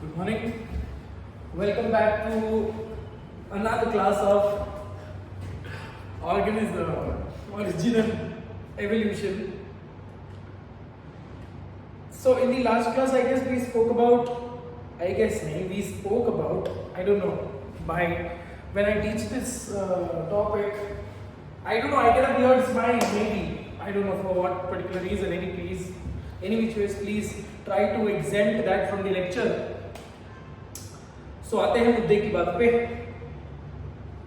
Good morning. Welcome back to another class of original evolution. So in the last class, I don't know, when I teach this topic, I don't know, I get a weird smile maybe. I don't know for what particular reason. Any which ways, please try to exempt that from the lecture. So आते हैं मुद्दे की बात पे.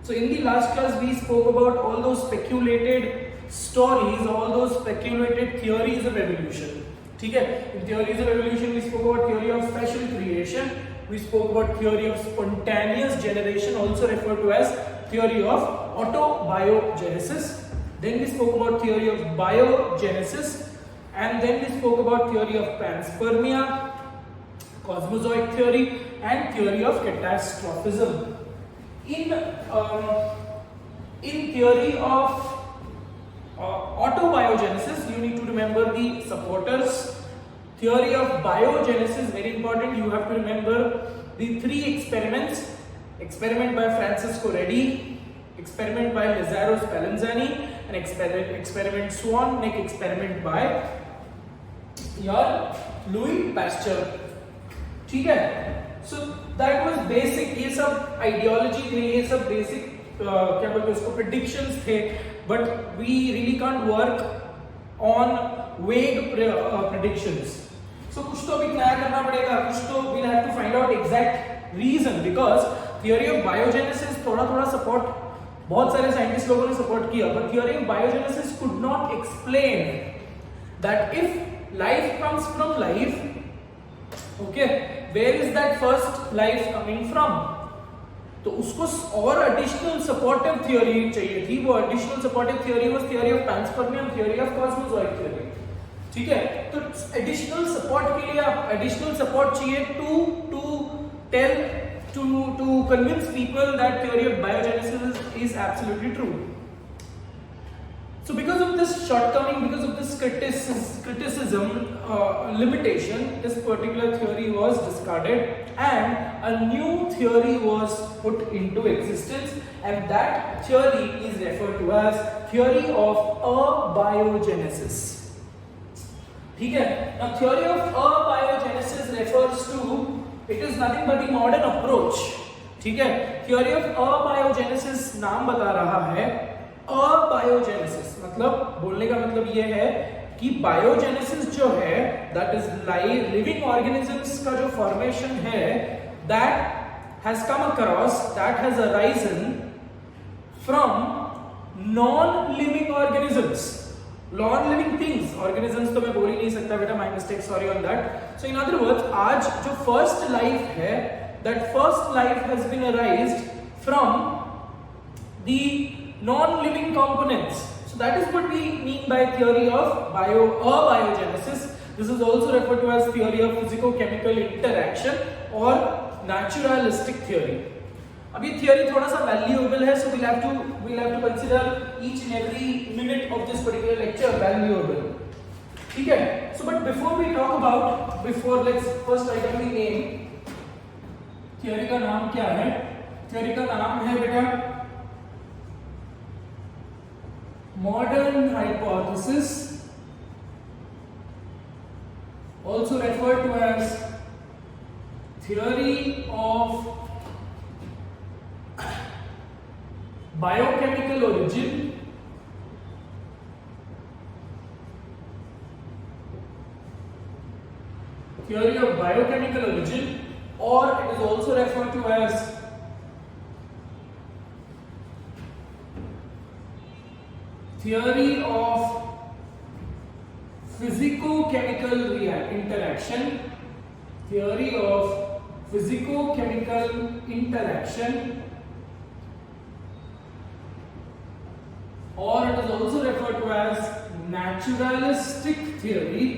So in the last class we spoke about all those speculated stories, all those speculated theories of evolution. ठीक है? In theories of evolution we spoke about theory of special creation, we spoke about theory of spontaneous generation, also referred to as theory of autobiogenesis. Then we spoke about theory of biogenesis, and then we spoke about theory of panspermia, cosmozoic theory, and theory of catastrophism. In theory of autobiogenesis, you need to remember the supporters. Theory of biogenesis, very important, you have to remember the three experiments: experiment by Francisco Redi, experiment by Lazzaro Spallanzani, and experiment Swan-Neck experiment by your Louis Pasteur. ठीक है? So that was basic. ये सब ideology थे, ये सब basic क्या बोलते हैं उसको predictions थे, but we really can't work on vague predictions. So कुछ तो अभी नया करना पड़ेगा, कुछ तो we'll have to find out exact reason, because theory of biogenesis थोड़ा support बहुत सारे साइंटिस्ट लोगों ने सपोर्ट किया, but theory of biogenesis could not explain that if life comes from life, okay, where is that first life coming from? तो उसको और additional supportive theory चाहिए थी. वो additional supportive theory was theory of panspermia and theory of cosmozoic theory. ठीक है? तो additional support के लिए आप additional support चाहिए to convince people that theory of biogenesis is absolutely true. So because of this shortcoming, because of this criticism, limitation, this particular theory was discarded and a new theory was put into existence, and that theory is referred to as theory of abiogenesis. ठीक है? Now theory of abiogenesis refers to, it is nothing but the modern approach. ठीक है? Theory of abiogenesis नाम बता रहा है. Abiogenesis मतलब बोलने का मतलब ये है कि बायोजेनेसिस जो है, दैट इज लिविंग ऑर्गेनिजम्स का जो फॉर्मेशन है, that has come across, that has arisen from non living organisms, non living things. Organisms तो मैं बोल ही नहीं सकता बेटा, my mistake, sorry on that. So in other words, आज जो फर्स्ट लाइफ है, that first life has been arised from the non-living components. So that is what we mean by theory of abiogenesis. This is also referred to as theory of physico-chemical interaction or naturalistic theory. अब ये theory थोड़ा सा valuable है, so we'll have to consider each and every minute of this particular lecture valuable. ठीक है? So but before let's first write down the name. theory का नाम क्या है? theory का नाम है बेटा modern hypothesis, also referred to as theory of biochemical origin, theory of biochemical origin, or it is also referred to as theory of physico-chemical interaction, theory of physico-chemical interaction, or it is also referred to as naturalistic theory,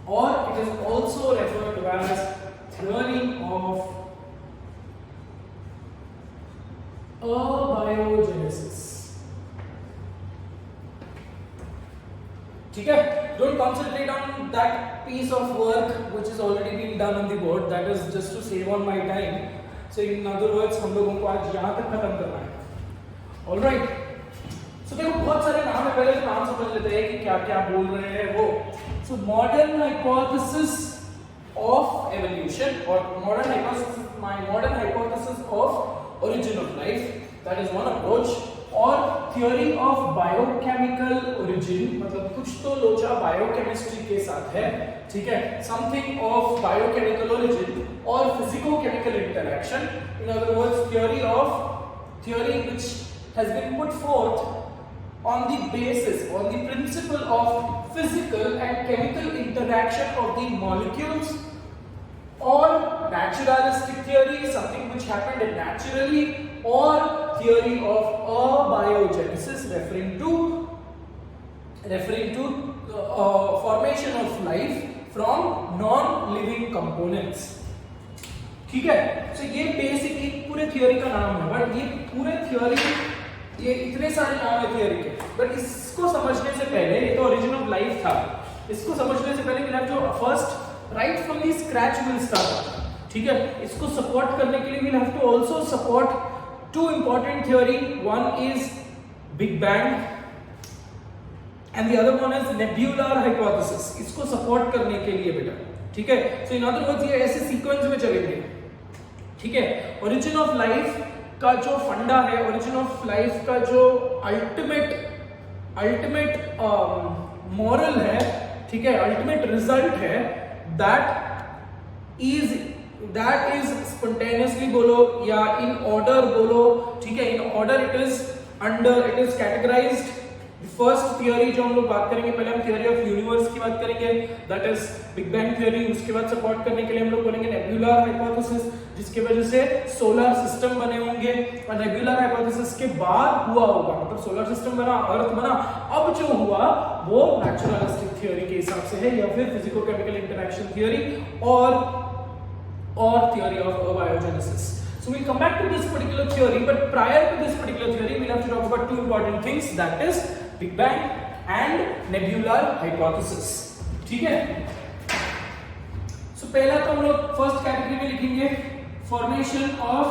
or it is also referred to as theory of abiogenesis. ठीक है? don't concentrate on that piece of work which is already being done on the board. That is just to save on my time. So in other words, हम लोगों को आज यहाँ तक खत्म करना है. All right. So देखो बहुत सारे नाम है, पहले नाम समझ लेते हैं कि क्या क्या बोल रहे हैं वो. So modern hypothesis of evolution or modern hypothesis of origin of life, that is one approach. और theory of biochemical origin, मतलब कुछ तो लोचा biochemistry के साथ है, ठीक है, something of biochemical origin or physico-chemical interaction. In other words, theory which has been put forth on the basis, on the principle of physical and chemical interaction of the molecules, or naturalistic theory, something which happened naturally, or theory of abiogenesis, referring to formation of life from non-living components. ठीक है, so ये basically पूरे theory का नाम है, but ये पूरे theory, ये इतने सारे नाम है थ्योरी के, बट इसको समझने से पहले, ये तो ओरिजिन ऑफ लाइफ था, इसको समझने से पहले we'll have to first right from the scratch we'll start. ठीक है, इसको सपोर्ट करने के लिए we'll have to also support two important theory. One is Big Bang and the other one is nebular hypothesis. इसको सपोर्ट करने के लिए बेटा, ठीक है. So in other words, ये ऐसे सीक्वेंस में चलेंगे, ठीक है. ओरिजिन ऑफ लाइफ का जो फंडा है, ओरिजिन ऑफ लाइफ का जो अल्टीमेट मॉरल है, ठीक है, अल्टीमेट रिजल्ट है, दैट इज स्पॉन्टेनियसली बोलो या इन ऑर्डर बोलो, ठीक है, in order it is categorised. First theory जो हम लोग बात करेंगे, पहले हम थियरी ऑफ यूनिवर्स की बात करेंगे, that is big bang theory. उसके बाद सपोर्ट करने के लिए हम लोग बोलेंगे नेबुलर हाइपोथेसिस, जिसकी वजह से सोलर सिस्टम बने होंगे, और नेबुलर हाइपोथेसिस के बाद हुआ होगा, मतलब सोलर सिस्टम बना, अर्थ बना, अब जो हुआ वो नेचुरलिस्टिक थियरी के हिसाब से है, या फिर physico-chemical interaction theory or theory of abiogenesis. So we'll come back to this particular theory, but prior to this particular theory we'll have to talk about two important things, that is Big Bang and nebular hypothesis. ठीक है, so पहला तो हम लोग first category में लिखेंगे formation of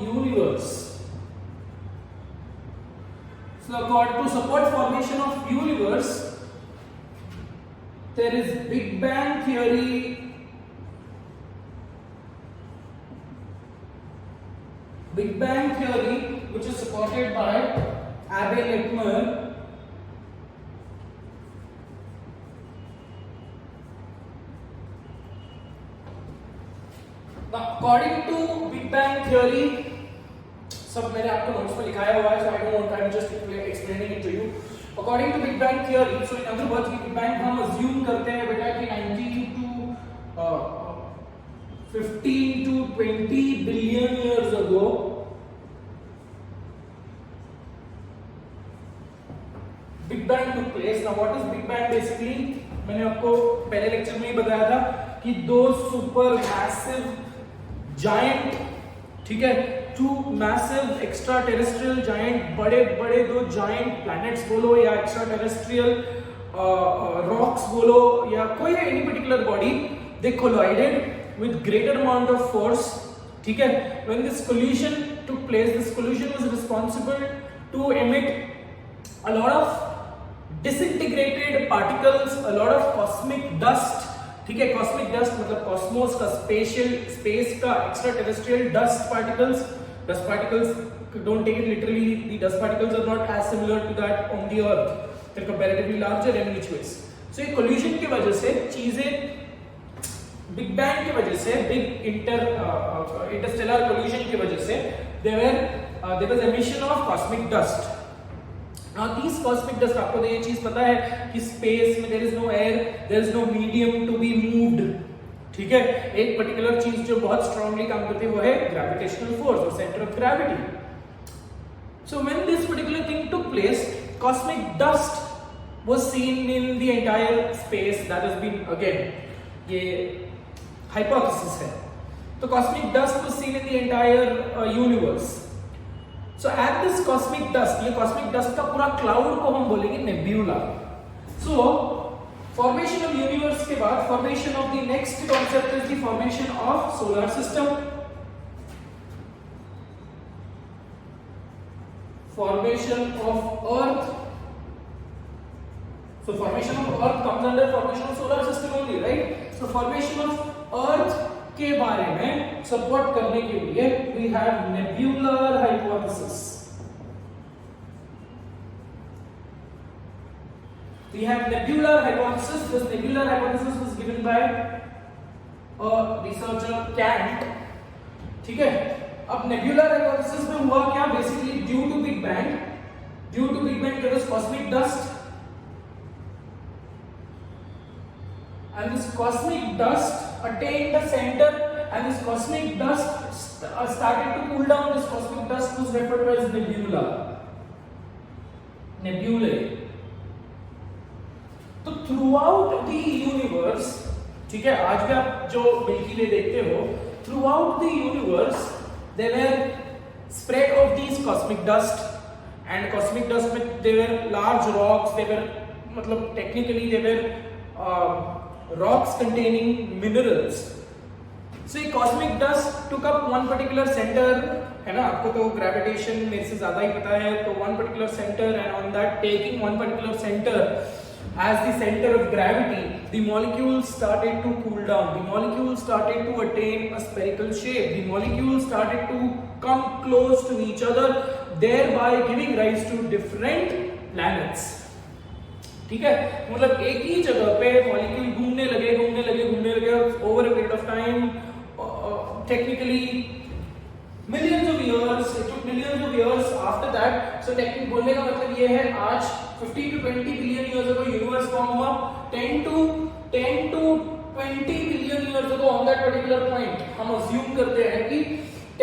universe. So according to support formation of universe, there is Big Bang theory, which is supported by Abbe Nitmer. Now, according to Big Bang theory, सब मैंने आपको नोट्स में लिखाया हुआ है, so I don't want time just explaining it to you. According to Big Bang theory, so in other words, Big Bang हम assume करते हैं बेटा कि 19 to 15 to 20 billion years ago Big Bang took place. Now what is Big Bang basically? मैंने आपको पहले lecture में ही बताया था कि दो सुपर मैसिव जायंट, ठीक है, two massive extraterrestrial giant, बड़े बड़े दो जायंट प्लैनेट्स बोलो या एक्स्ट्रा टेरेस्ट्रियल रॉक्स बोलो या कोई any particular body, they collided with greater amount of force, ठीक है. When this collision took place, this collision was responsible to emit a lot of disintegrated particles, a lot of cosmic dust, ठीक है. Cosmic dust मतलब Cosmos का, space का extra terrestrial dust particles. Don't take it literally, the dust particles are not as similar to that on the earth, they're comparatively larger in which ways. So ये collision की वजह से चीजें, big bang की वजह से, big Interstellar collision की वजह से there was emission of cosmic dust. Now these cosmic dust, आपको तो ये चीज पता है कि स्पेस में there is no air, there is no medium to be moved, ठीक है. एक पर्टिकुलर चीज जो बहुत स्ट्रांगली काम करती है वो है ग्रेविटेशनल फोर्स और centre of gravity. So when this particular thing took place, cosmic dust was seen in the entire space. That has been again ये hypothesis है. तो cosmic dust was seen in the entire universe. So at this cosmic dust, ये cosmic dust का पूरा cloud को हम बोलेंगे nebula. So formation of universe के बाद formation of the next concept is the formation of solar system. Formation of earth. So formation of earth comes under formation of solar system only, right? So formation of earth के बारे में support करने के लिए we have nebular hypothesis. We have nebular hypothesis. This nebular hypothesis was given by a researcher Kant. ठीक है? अब nebular hypothesis में हुआ क्या? Basically due to Big Bang there was cosmic dust. And this cosmic dust attained the center, and this cosmic dust started to cool down. This cosmic dust was referred to as nebula. Nebulae. तो throughout the universe, ठीक है, आज भी आप जो milky वे देखते हो, throughout the universe there were spread of these cosmic dust, and cosmic dust में there were large rocks. They were, मतलब technically they were rocks containing minerals. So a cosmic dust took up one particular center, है ना, आपको तो gravitation मेरे से ज़्यादा ही पता है, तो one particular center, and on that taking one particular center as the center of gravity, the molecules started to cool down. The molecules started to attain a spherical shape. The molecules started to come close to each other, thereby giving rise to different planets. ठीक है, मतलब एक ही जगह पे molecule घूमने लगे over a period of time, technically millions of years, it took millions of years after that. So technique बोलने का मतलब ये है, आज 15 to 20 billion years ago universe form हुआ. 10 to 20 billion years ago on that particular point हम assume करते हैं कि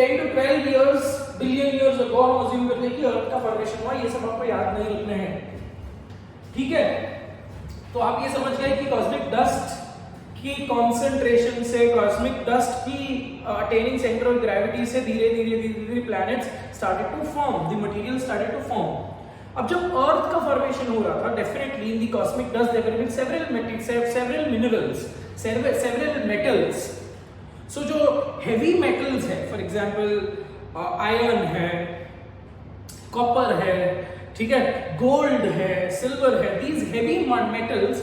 10 to 12 बिलियन इयर्स अगो हम अज्यूम करते हैं कि अर्थ का फॉर्मेशन हुआ. ये सब आपको याद नहीं रखने हैं, ठीक है? तो आप ये समझ गए कि कॉस्मिक डस्ट की कंसंट्रेशन से, कॉस्मिक डस्ट की अटेनिंग सेंटर ऑफ ग्रेविटी से धीरे धीरे planets started to form, the material started to form. अब जब अर्थ का फॉर्मेशन हो रहा था, definitely in the cosmic dust there were several minerals, several metals. So जो हेवी मेटल्स है, फॉर एग्जांपल आयरन है, कॉपर है, ठीक है, गोल्ड है, सिल्वर है, these heavy metals,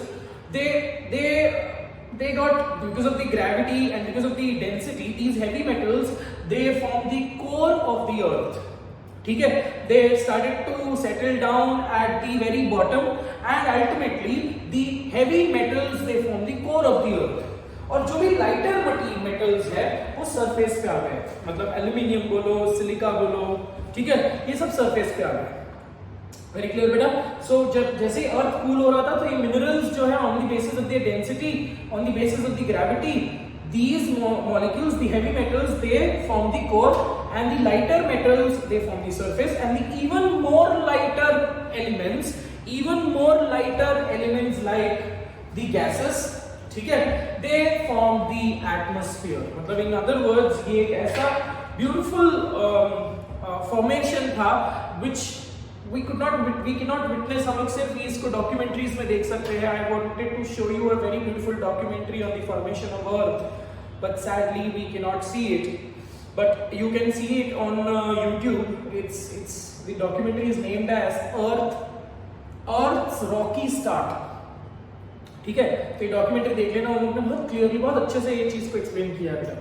they got, because of the gravity and because of the density, these heavy metals, they form the core of the earth. ठीक है, they started to settle down at the very bottom, and ultimately the heavy metals they form the core of the earth. और जो भी lighter metals है वो surface पे आ गए, मतलब एल्यूमिनियम बोलो, सिलिका बोलो, ठीक है, ये सब सरफेस पे आ गए. वेरी क्लियर बेटा? सो जब जैसे अर्थ कूल हो रहा था, तो ये मिनरल्स जो है on the basis of the density, on the basis of the gravity, these molecules, the heavy metals, they form the core, and the lighter metals they form the surface, and the even more lighter elements like the gases, ठीक है, they form the atmosphere. मतलब in other words ये एक ऐसा beautiful formation था which we cannot witness. हम लोग सिर्फ इसको डॉक्यूमेंट्रीज में देख सकते हैं. I wanted to show you a very beautiful documentary on the formation of Earth, but sadly we cannot see it. But you can see it on YouTube. It's the documentary is named as Earth's Rocky Start. ठीक है, तो ये documentary देख लेना. उन लोगों ने बहुत क्लियरली, बहुत अच्छे से ये चीज को एक्सप्लेन किया है.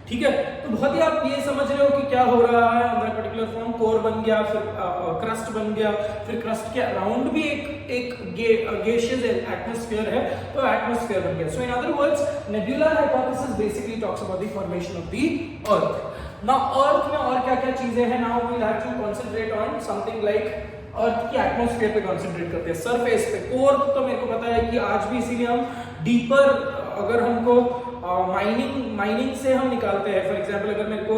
ठीक है, तो बहुत ही आप ये समझ रहे हो कि क्या हो रहा है. On that particular form core बन गया, फिर क्रस्ट बन गया, फिर क्रस्ट के अराउंड भी एक गैसियस एटमॉस्फेयर है, तो एटमॉस्फेयर बन गया. So in other words, nebular hypothesis basically talks about the formation of the earth. Now earth में और क्या-क्या चीजें हैं? Now we will have to concentrate on something like earth की एटमॉस्फेयर पे कंसंट्रेट करते हैं, सरफेस पे. कोर तो मेरे को पता है कि आज भी, इसीलिए हम डीपर, अगर हमको माइनिंग से हम निकालते हैं, फॉर एग्जांपल अगर मेरे को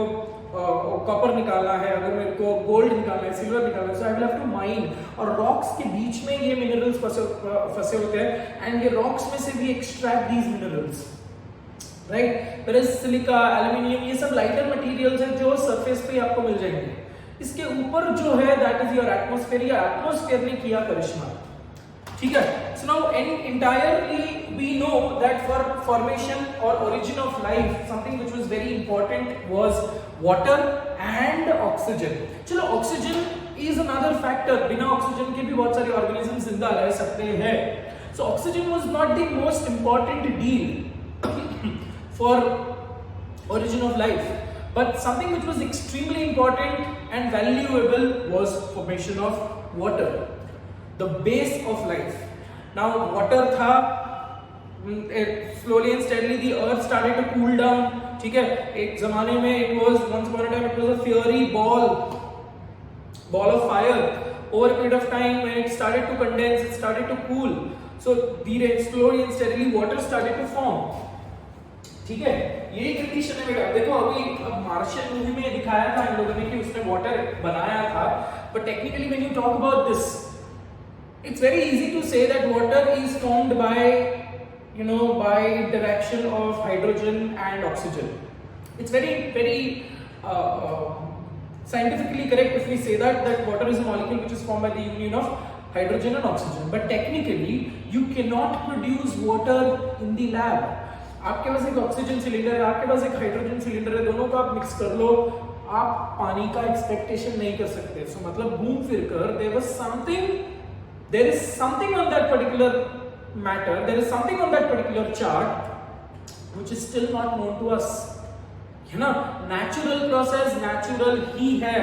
कॉपर निकालना है, अगर मेरे को गोल्ड निकालना है, सिल्वर निकालना है, so I will have to mine. और रॉक्स के बीच में ये मिनरल्स फंसे होते हैं, एंड ये रॉक्स में से भी extract these minerals, right. Silica, aluminium, ये सब लाइटर मटेरियल्स हैं जो सरफेस पे आपको मिल जाएंगे. इसके ऊपर जो है दैट इज योर एटमॉस्फेयर, या एटमॉस्फेयर ने किया करिश्मा, ठीक है। So now entirely we know that for formation or origin of life something which was very important was water and oxygen. चलो ऑक्सीजन is another factor, बिना ऑक्सीजन के भी बहुत सारे ऑर्गेनिज्म जिंदा रह सकते हैं. So oxygen was not the most important deal for origin of life, but something which was extremely important and valuable was formation of water, the base of life. Now water था, slowly and steadily the earth started to cool down, ठीक है. एक जमाने में it was once upon a time it was a fiery ball of fire. Over a period of time when it started to condense, it started to cool. So slowly and steadily water started to form. ठीक है, यही condition है बेटा. देखो अभी अब Martian movie में दिखाया था इन लोगों ने कि उसने वाटर बनाया था, but technically when you talk about this, it's very easy to say that water is formed by interaction of hydrogen and oxygen. It's very scientifically correct if we say that water is a molecule which is formed by the union of hydrogen and oxygen, but technically you cannot produce water in the lab. आपके पास एक oxygen cylinder है, आपके पास एक hydrogen cylinder है, दोनों को आप mix कर लो, आप पानी का एक्सपेक्टेशन नहीं कर सकते. सो मतलब घूम फिर कर there is something on that particular matter, there is something on that particular chart which is still not known to us, है ना. नेचुरल प्रोसेस नेचुरल ही है,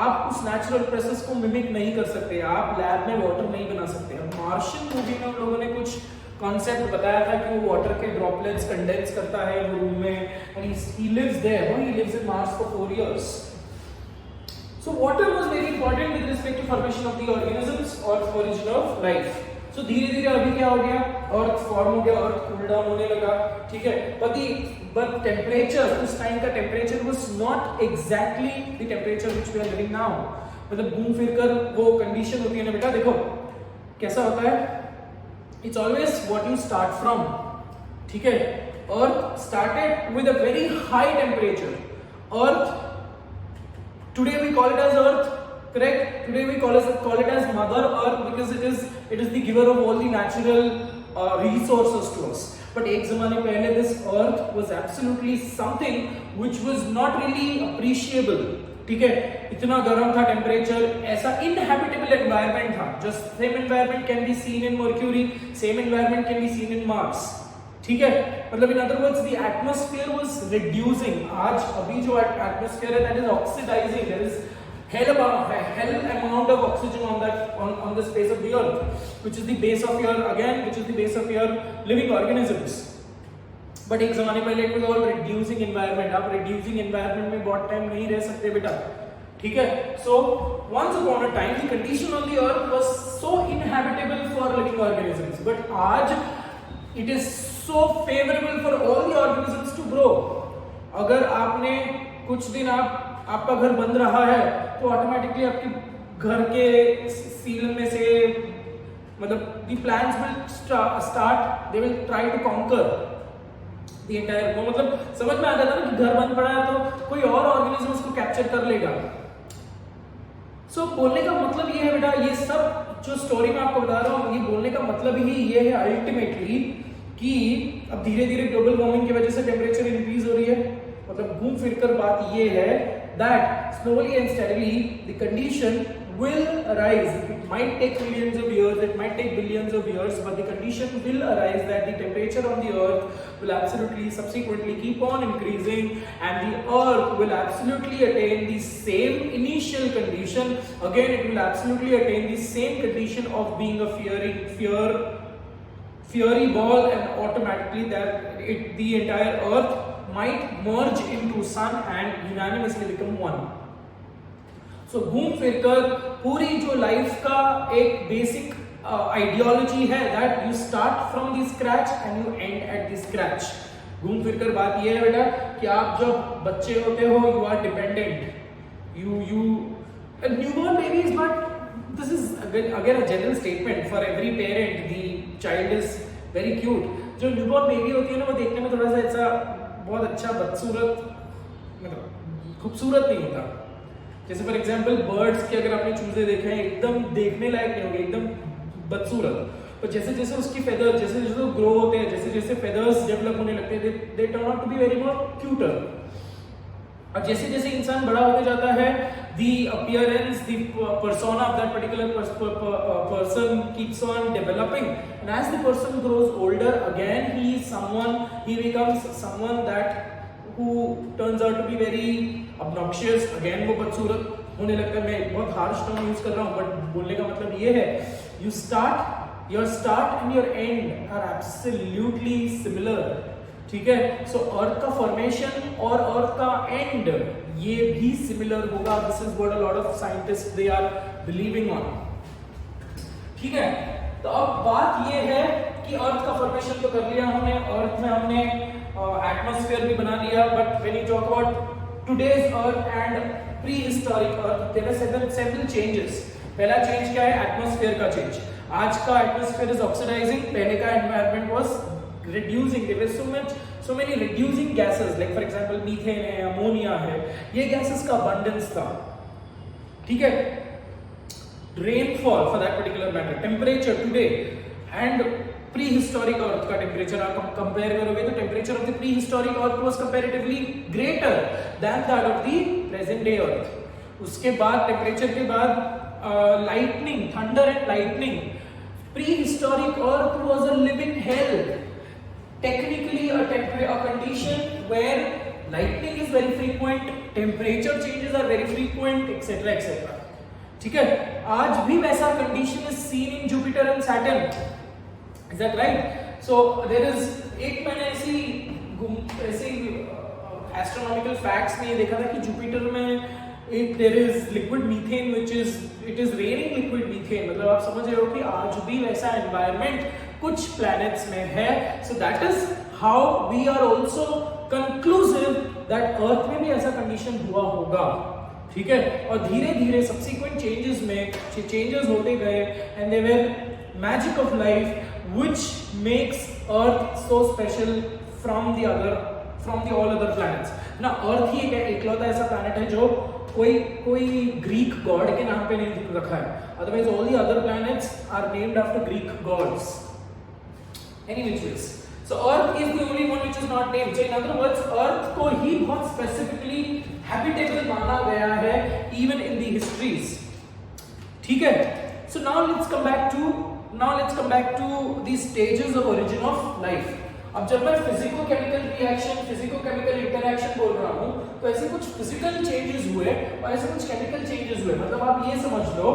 आप उस नेचुरल प्रोसेस को मिमिक नहीं कर सकते, आप लैब में वाटर नहीं बना सकते. अब मार्शियन मूवी में हम लोगों ने कुछ कॉन्सेप्ट बताया था कि वो वाटर के ड्रॉपलेट्स कंडेंस करता है वो रूम में, and he lives there, he lives in Mars for 4 years. So water was very important with respect to formation of the organisms or origin of life. So धीरे धीरे अभी क्या हो गया, अर्थ फॉर्म हो गया, अर्थ कूल डाउन होने लगा, ठीक है. but temperature, उस टाइम का temperature was not exactly the temperature which we are living now. मतलब घूम फिर कर वो कंडीशन होती है ना बेटा. देखो कैसा होता है, it's always what you start from, ठीक है. Earth started with a very high temperature. Earth, today we call it as Earth, correct? Today we call it as Mother Earth because it is the giver of all the natural resources to us. But एक ज़माने पहले this Earth was absolutely something which was not really appreciable, ठीक है. इतना गर्म था temperature, ऐसा inhabitable environment था. Just same environment can be seen in Mercury, same environment can be seen in Mars, ठीक है. मतलब in other words the atmosphere was reducing. आज अभी जो एटमॉस्फेयर है that is oxidising. There is hell amount of oxygen on the space of the earth, which is the base of your living organisms. But एक जमाने पहले it was all reducing environment. आप reducing environment में बहुत time नहीं रह सकते बेटा, ठीक है. So once upon a time the condition on the earth was so inhabitable for living organisms, but आज it is so favourable for all the organisms to grow. अगर आपने कुछ दिन आपका घर बन रहा है तो ऑटोमेटिकली आपके घर के सीलन में से मतलब the plants will start, they will try to conquer the entire. वो मतलब समझ में आ जाता है ना कि घर बन पड़ा है तो कोई और ऑर्गेनिज्म उसको कैप्चर कर लेगा. सो बोलने का मतलब ये है बेटा, ये सब जो स्टोरी मैं आपको बता रहा हूँ, ये बोलने का मतलब ही ये है अल्टीमेटली कि अब धीरे धीरे ग्लोबल वार्मिंग की वजह से टेम्परेचर इंक्रीज हो रही है. मतलब घूम फिरकर बात ये है that slowly and steadily the condition will arise. It might take millions of years, it might take billions of years, but the condition will arise that the temperature on the earth will absolutely subsequently keep on increasing, and the earth will absolutely attain the same initial condition. Again, it will absolutely attain the same condition of being a fiery ball, and automatically the entire earth might merge into sun and unanimously become one. So घूम फिरकर पूरी जो life का एक basic ideology है that you start from the scratch and you end at the scratch. घूम फिरकर बात ये है बेटा कि आप जब बच्चे होते हो you are dependent. A newborn baby is not, this is again a general statement for every parent. The child is very cute. जो न्यूबॉर्न बेबी होती है ना वो देखने में थोड़ा सा ऐसा बहुत अच्छा बदसूरत मतलब खूबसूरत नहीं होता, जैसे फॉर एग्जांपल बर्ड्स के अगर आपने चूजे देखे हैं एकदम देखने लायक नहीं होंगे, एकदम बदसूरत, पर जैसे जैसे उसकी फेदर जैसे जैसे ग्रो होते हैं, जैसे जैसे फेदर्स डेवलप होने लगते हैं, they turn out to be very more cuter. और जैसे जैसे इंसान बड़ा होते जाता है, the appearance, the persona of that particular person keeps on developing, and as the person grows older, again he becomes someone that who turns out to be very obnoxious, again वो बदसूरत होने लगता है। मैं बहुत हार्श टर्म यूज कर रहा हूँ, बट बोलने का मतलब ये है, your start and your end are absolutely similar, ठीक है। सो अर्थ का फॉर्मेशन और अर्थ का एंड ये भी सिमिलर होगा। This is what a lot of scientist they are believing on, ठीक है। तो अब बात ये है कि अर्थ का फॉर्मेशन तो कर लिया हमने, अर्थ में हमने एटमॉस्फेयर भी बना लिया, but when you talk about today's earth and prehistoric earth, there are several changes. पहला चेंज क्या है? एटमॉस्फेयर का चेंज। आज का एटमॉस्फेयर इज ऑक्सीडाइजिंग, पहले का environment was reducing, there was so many reducing gases, like for example methane है, ammonia है, ये gases का abundance था, ठीक है। rainfall for that particular matter, temperature today and prehistoric earth का temperature आप compare करोगे तो temperature of the prehistoric earth was comparatively greater than that of the present day earth। उसके बाद temperature के बाद lightning, thunder and lightning, prehistoric earth was a living hell, technically a condition where lightning is very frequent, temperature changes are very frequent, etc etc, ठीक है। आज भी वैसा condition is seen in Jupiter and Saturn, is that right? So there is, एक मैंने ऐसी astronomical facts में देखा था कि जुपिटर में there is liquid methane which is, it is raining liquid methane, मतलब आप समझ रहे हो कि आज भी वैसा environment कुछ प्लैनेट्स में है। So that is how we are also conclusive that earth में भी ऐसा कंडीशन हुआ होगा, ठीक है। और धीरे धीरे सब्सिक्वेंट चेंजेस में चेंजेस होते गए, and they were magic of life which makes earth so special from the all other planets ना। अर्थ ही एक इकलौता ऐसा प्लैनेट है जो कोई ग्रीक गॉड के नाम पे नहीं रखा है, otherwise all the other planets are named after Greek gods. Any which ways. So Earth is the only one which is not named. So in other words, Earth को ही बहुत specifically habitable माना गया है, even in the histories. ठीक है? So now let's come back to the stages of origin of life. अब जब मैं physico-chemical reaction, physico-chemical interaction बोल रहा हूँ, तो ऐसे कुछ physical changes हुए और ऐसे कुछ chemical changes हुए। मतलब आप ये समझ लो,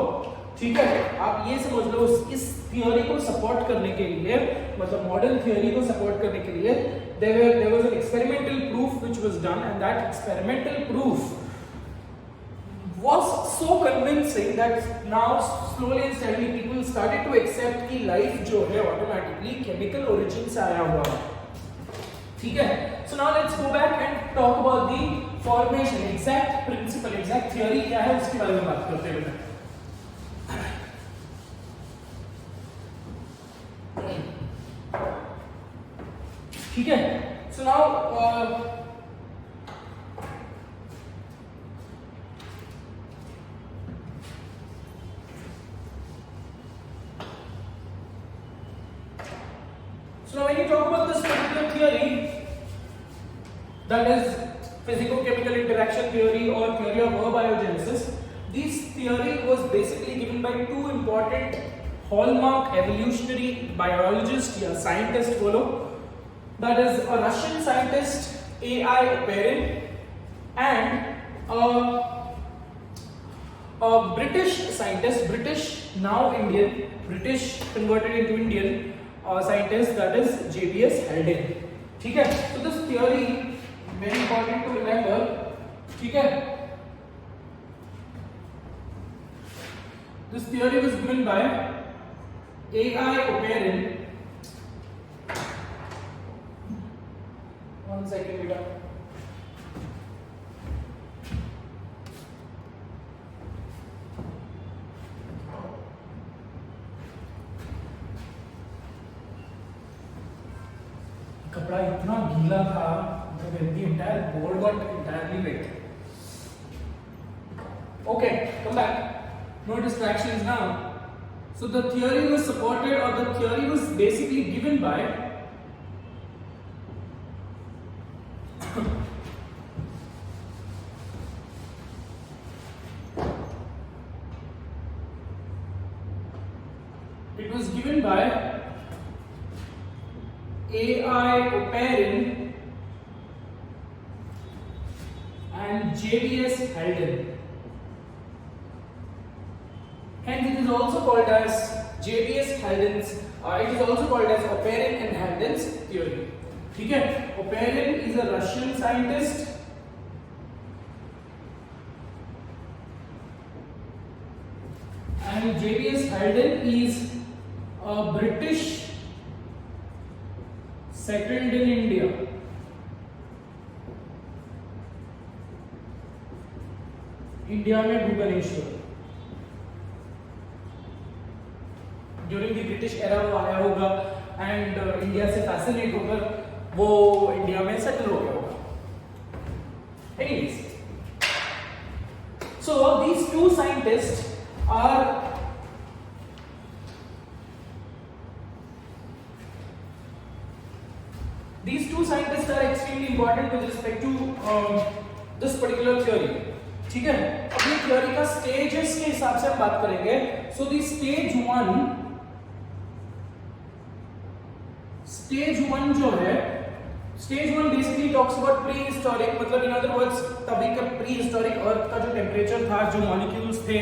ठीक है, आप ये समझ लो, इस थियोरी को सपोर्ट करने के लिए, मतलब मॉडर्न थियोरी को सपोर्ट करने के लिए there was an experimental proof which was done, and that experimental proof was so convincing that now slowly and steadily people started to accept कि life जो है automatically chemical origin से आया हुआ है, ठीक है। So now let's go back and talk about the formation, exact principle, exact theory क्या है उसके बारे में बात करते हैं। ठीक है। So now when you talk about this particular theory, that is physico-chemical interaction theory or theory of abiogenesis, this theory was basically given by two important hallmark evolutionary biologists या scientists बोलो, that is a Russian scientist A.I. Oparin and a British scientist, British now Indian, British converted into Indian scientist, that is J.B.S. Haldane, ठीक है। So this theory very important to remember, ठीक है। This theory was given by A.I. Oparin. One second, बेटा। कपड़ा इतना गीला था, the entire board got entirely wet. welcome back. No distractions now. So the theory was supported, or the theory was basically given by it was given by A.I. Oparin and J.B.S. Haldane. Hence it is also called as J.B.S. Haldane's, it is also called as Oparin and Haldane's theory. ठीक है? Oparin is a Russian scientist and J.B.S. Haldane is a British settled in India. India में Bhubaneswar. During the British era वो आया होगा and India से fascinate होकर वो India में सेटल हो गया होगा. Anyways, so these two scientist are extremely important with respect to this particular theory. ठीक है? अपनी थ्योरी का स्टेजेस के हिसाब से हम बात करेंगे. सो दी स्टेज वन जो है, stage one basically talks about pre historic, मतलब इन अदर वर्ड्स तभी का प्री हिस्टोरिक अर्थ का जो टेम्परेचर था, जो मॉलिक्यूल्स थे,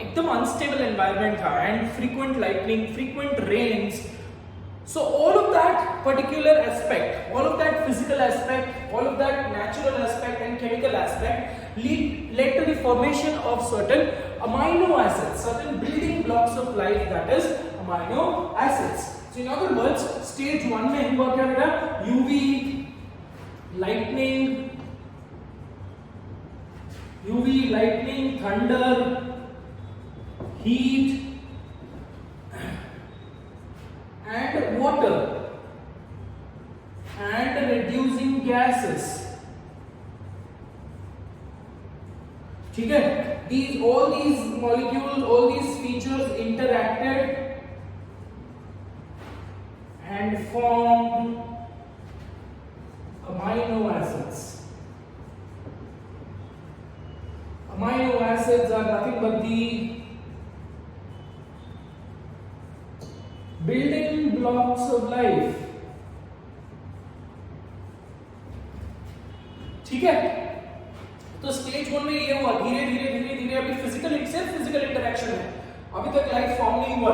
एकदम अनस्टेबल एनवायरनमेंट था and frequent lightning, frequent rains. So all of that particular aspect, all of that physical aspect, all of that natural aspect and chemical aspect led to the formation of certain amino acids, certain building blocks of life, that is amino acids. So in other words, stage 1 में हुआ क्या बेटा? UV lightning, thunder, heat and water and reducing gases. ठीक है? All these molecules, all these features interacted and formed amino acids. Amino acids are nothing but the building blocks of life. ठीक है? तो stage 1 में ये हुआ, धीरे धीरे अभी फिजिकल इंटरेक्शन है, अभी तक लाइफ फॉर्म नहीं हुआ.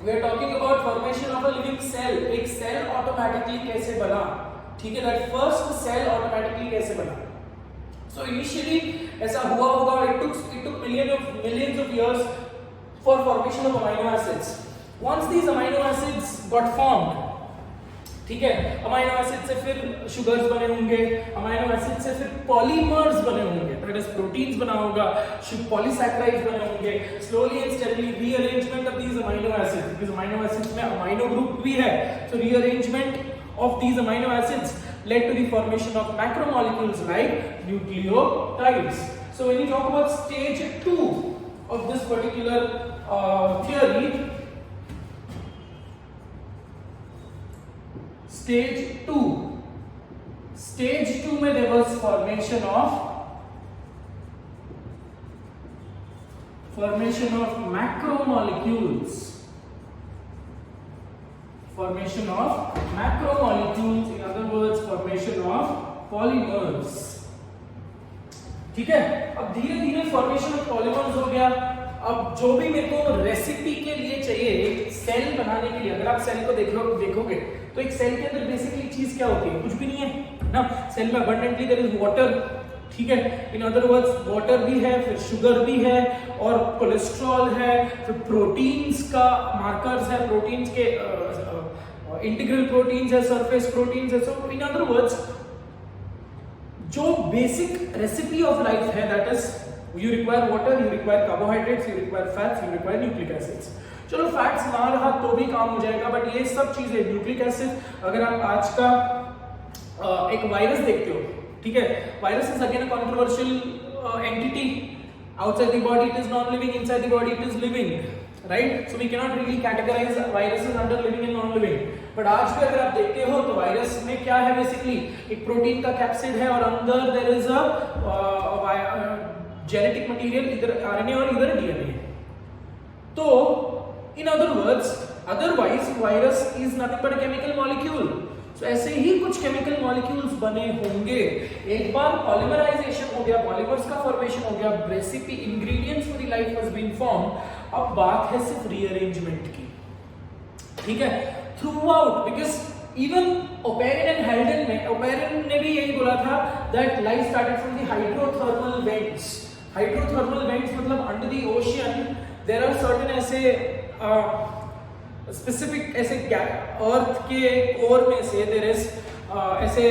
We are talking about formation of a living cell. एक सेल ऑटोमेटिकली कैसे बना? ठीक है, दैट फर्स्ट सेल ऑटोमेटिकली कैसे बना? सो इनिशियली ऐसा हुआ होगा, it took millions of years for formation of amino acids. Once these amino acids got formed, ठीक है, अमीनो एसिड से फिर शुगर्स बने होंगे, अमीनो एसिड से फिर पॉलीमर्स बने होंगे, दैट इज प्रोटीन्स बना होगा, पॉलीसैकेराइड्स बने होंगे. Slowly and steadily rearrangement of these amino acids, because amino acids में अमीनो ग्रुप भी है, so rearrangement of these amino acids led to the formation of macromolecules like nucleotides. So when you talk about stage 2 of this particular theory, Stage 2 में there was formation of macromolecules. In other words, formation of polymers. ठीक है? अब धीरे धीरे formation of polymers हो गया. अब जो भी मेरे को रेसिपी के लिए चाहिए, एक सेल बनाने के लिए, अगर आप सेल को देखोगे तो एक सेल के अंदर बेसिकली चीज क्या होती है? कुछ भी नहीं है ना. सेल में अबंडेंटली देयर इज वाटर. ठीक है? इन अदर वर्ड्स वाटर भी है, फिर शुगर भी है और कोलेस्ट्रॉल है, फिर प्रोटीन्स का मार्कर्स है, प्रोटीन्स के इंटीग्रल प्रोटीन्स है, सरफेस प्रोटीन्स है. सो इन अदर वर्ड्स जो बेसिक रेसिपी ऑफ लाइफ है, that is you require water, you require carbohydrates, you require fats, you require nucleic acids. चलो फैट्स ना रहा तो भी काम हो जाएगा, बट ये सब चीजें, न्यूक्लिक एसिड, अगर आप आज का एक वायरस देखते हो, ठीक है, virus is again a controversial entity. outside the body it is non-living, inside the body it is living, right? So we cannot really categorize viruses under living and non-living. But आज भी अगर आप देखते हो तो वायरस में क्या है, बेसिकली एक प्रोटीन का कैप्सिड है और अंदर there is a genetic material, इधर आरएनए और इधर डीएनए. तो in other words, otherwise virus is nothing but a chemical molecule. So, ऐसे ही कुछ केमिकल मॉलिक्यूल्स बने होंगे. एक बार पॉलीमराइजेशन हो गया, पॉलीमर्स का फॉर्मेशन हो गया, recipe ingredients for the life has been formed. अब बात है सिर्फ रीअरेंजमेंट की, ठीक है, throughout. Because even Oparin and Haldane में, ओपेरिन ने भी यही बोला था that life started from the hydrothermal vents. Hydrothermal vents मतलब under the ocean there are certain ऐसे स्पेसिफिक ऐसे अर्थ के कोर में से देयर इज ऐसे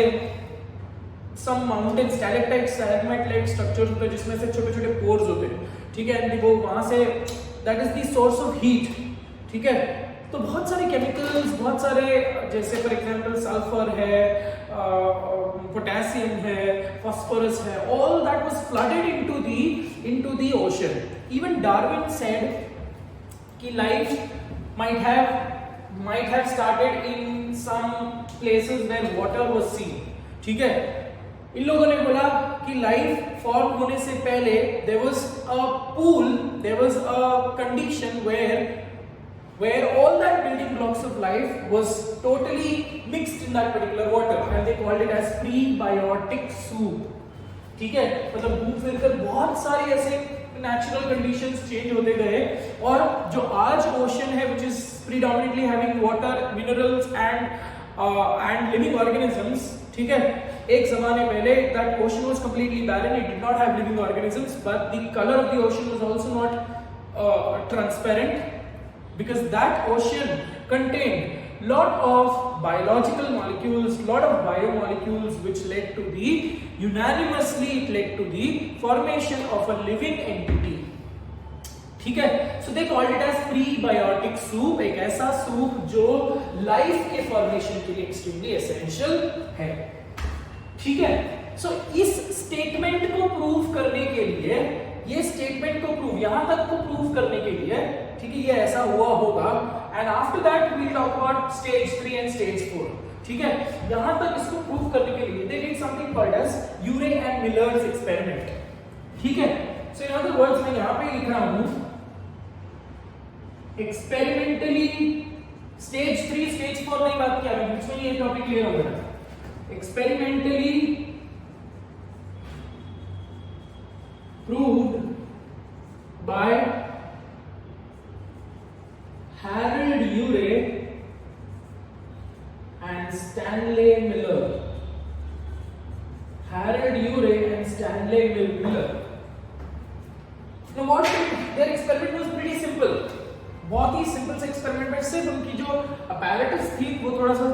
some mountain stalactite stalagmite structures होते हैं जिसमें से छोटे छोटे पोर्स होते हैं, ठीक है, एंड वो वहां say that is the source of heat, ठीक है. तो बहुत सारे केमिकल्स, बहुत सारे, जैसे फॉर एग्जांपल सल्फर है, पोटेशियम है, फास्फोरस है, all that was flooded into the ocean. Even Darwin said कि life might have started in some places where water was seen, ठीक है. इन लोगों ने बोला कि लाइफ फॉर्म होने से पहले there was a pool, there was a condition where all that building blocks of life was totally mixed in that particular water, and they called it as prebiotic soup, ठीक है. मतलब घूम फिर कर बहुत सारे ऐसे नेचुरल कंडीशंस चेंज होते गए, और जो आज ओशन है which is predominantly having water, minerals and living organisms, ठीक है. एक जमाने पहले that ocean was completely barren, it did not have living organisms, but the color of the ocean was also not transparent, because that ocean contained lot of biological molecules, lot of biomolecules, which led to the unanimously it led to the formation of a living entity, ठीक है. So they called it as prebiotic soup, एक ऐसा soup जो life के formation के लिए extremely essential है, ठीक है. So इस स्टेटमेंट को प्रूव करने के लिए, ये स्टेटमेंट को प्रूव, यहां तक को प्रूव करने के लिए, ठीक है, ये ऐसा हुआ होगा, and after that we will talk about stage 3 and stage 4, ठीक है. यहां तक इसको प्रूव करने के लिए they did something called as Urey and Miller's experiment, ठीक है. सो इन अदर वर्ड्स मैं यहां पे लिख रहा हूं एक्सपेरिमेंटली स्टेज 3 स्टेज 4 नहीं बात किया, मैं बीच में ये टॉपिक क्लियर हो गया. Experimentally proved by Harold Urey and Stanley Miller. Harold Urey and Stanley Miller. Now what their experiment was pretty simple. बहुत ही सिंपल से एक्सपेरिमेंट में सिर्फ उनकी जो apparatus थी वो थोड़ा सा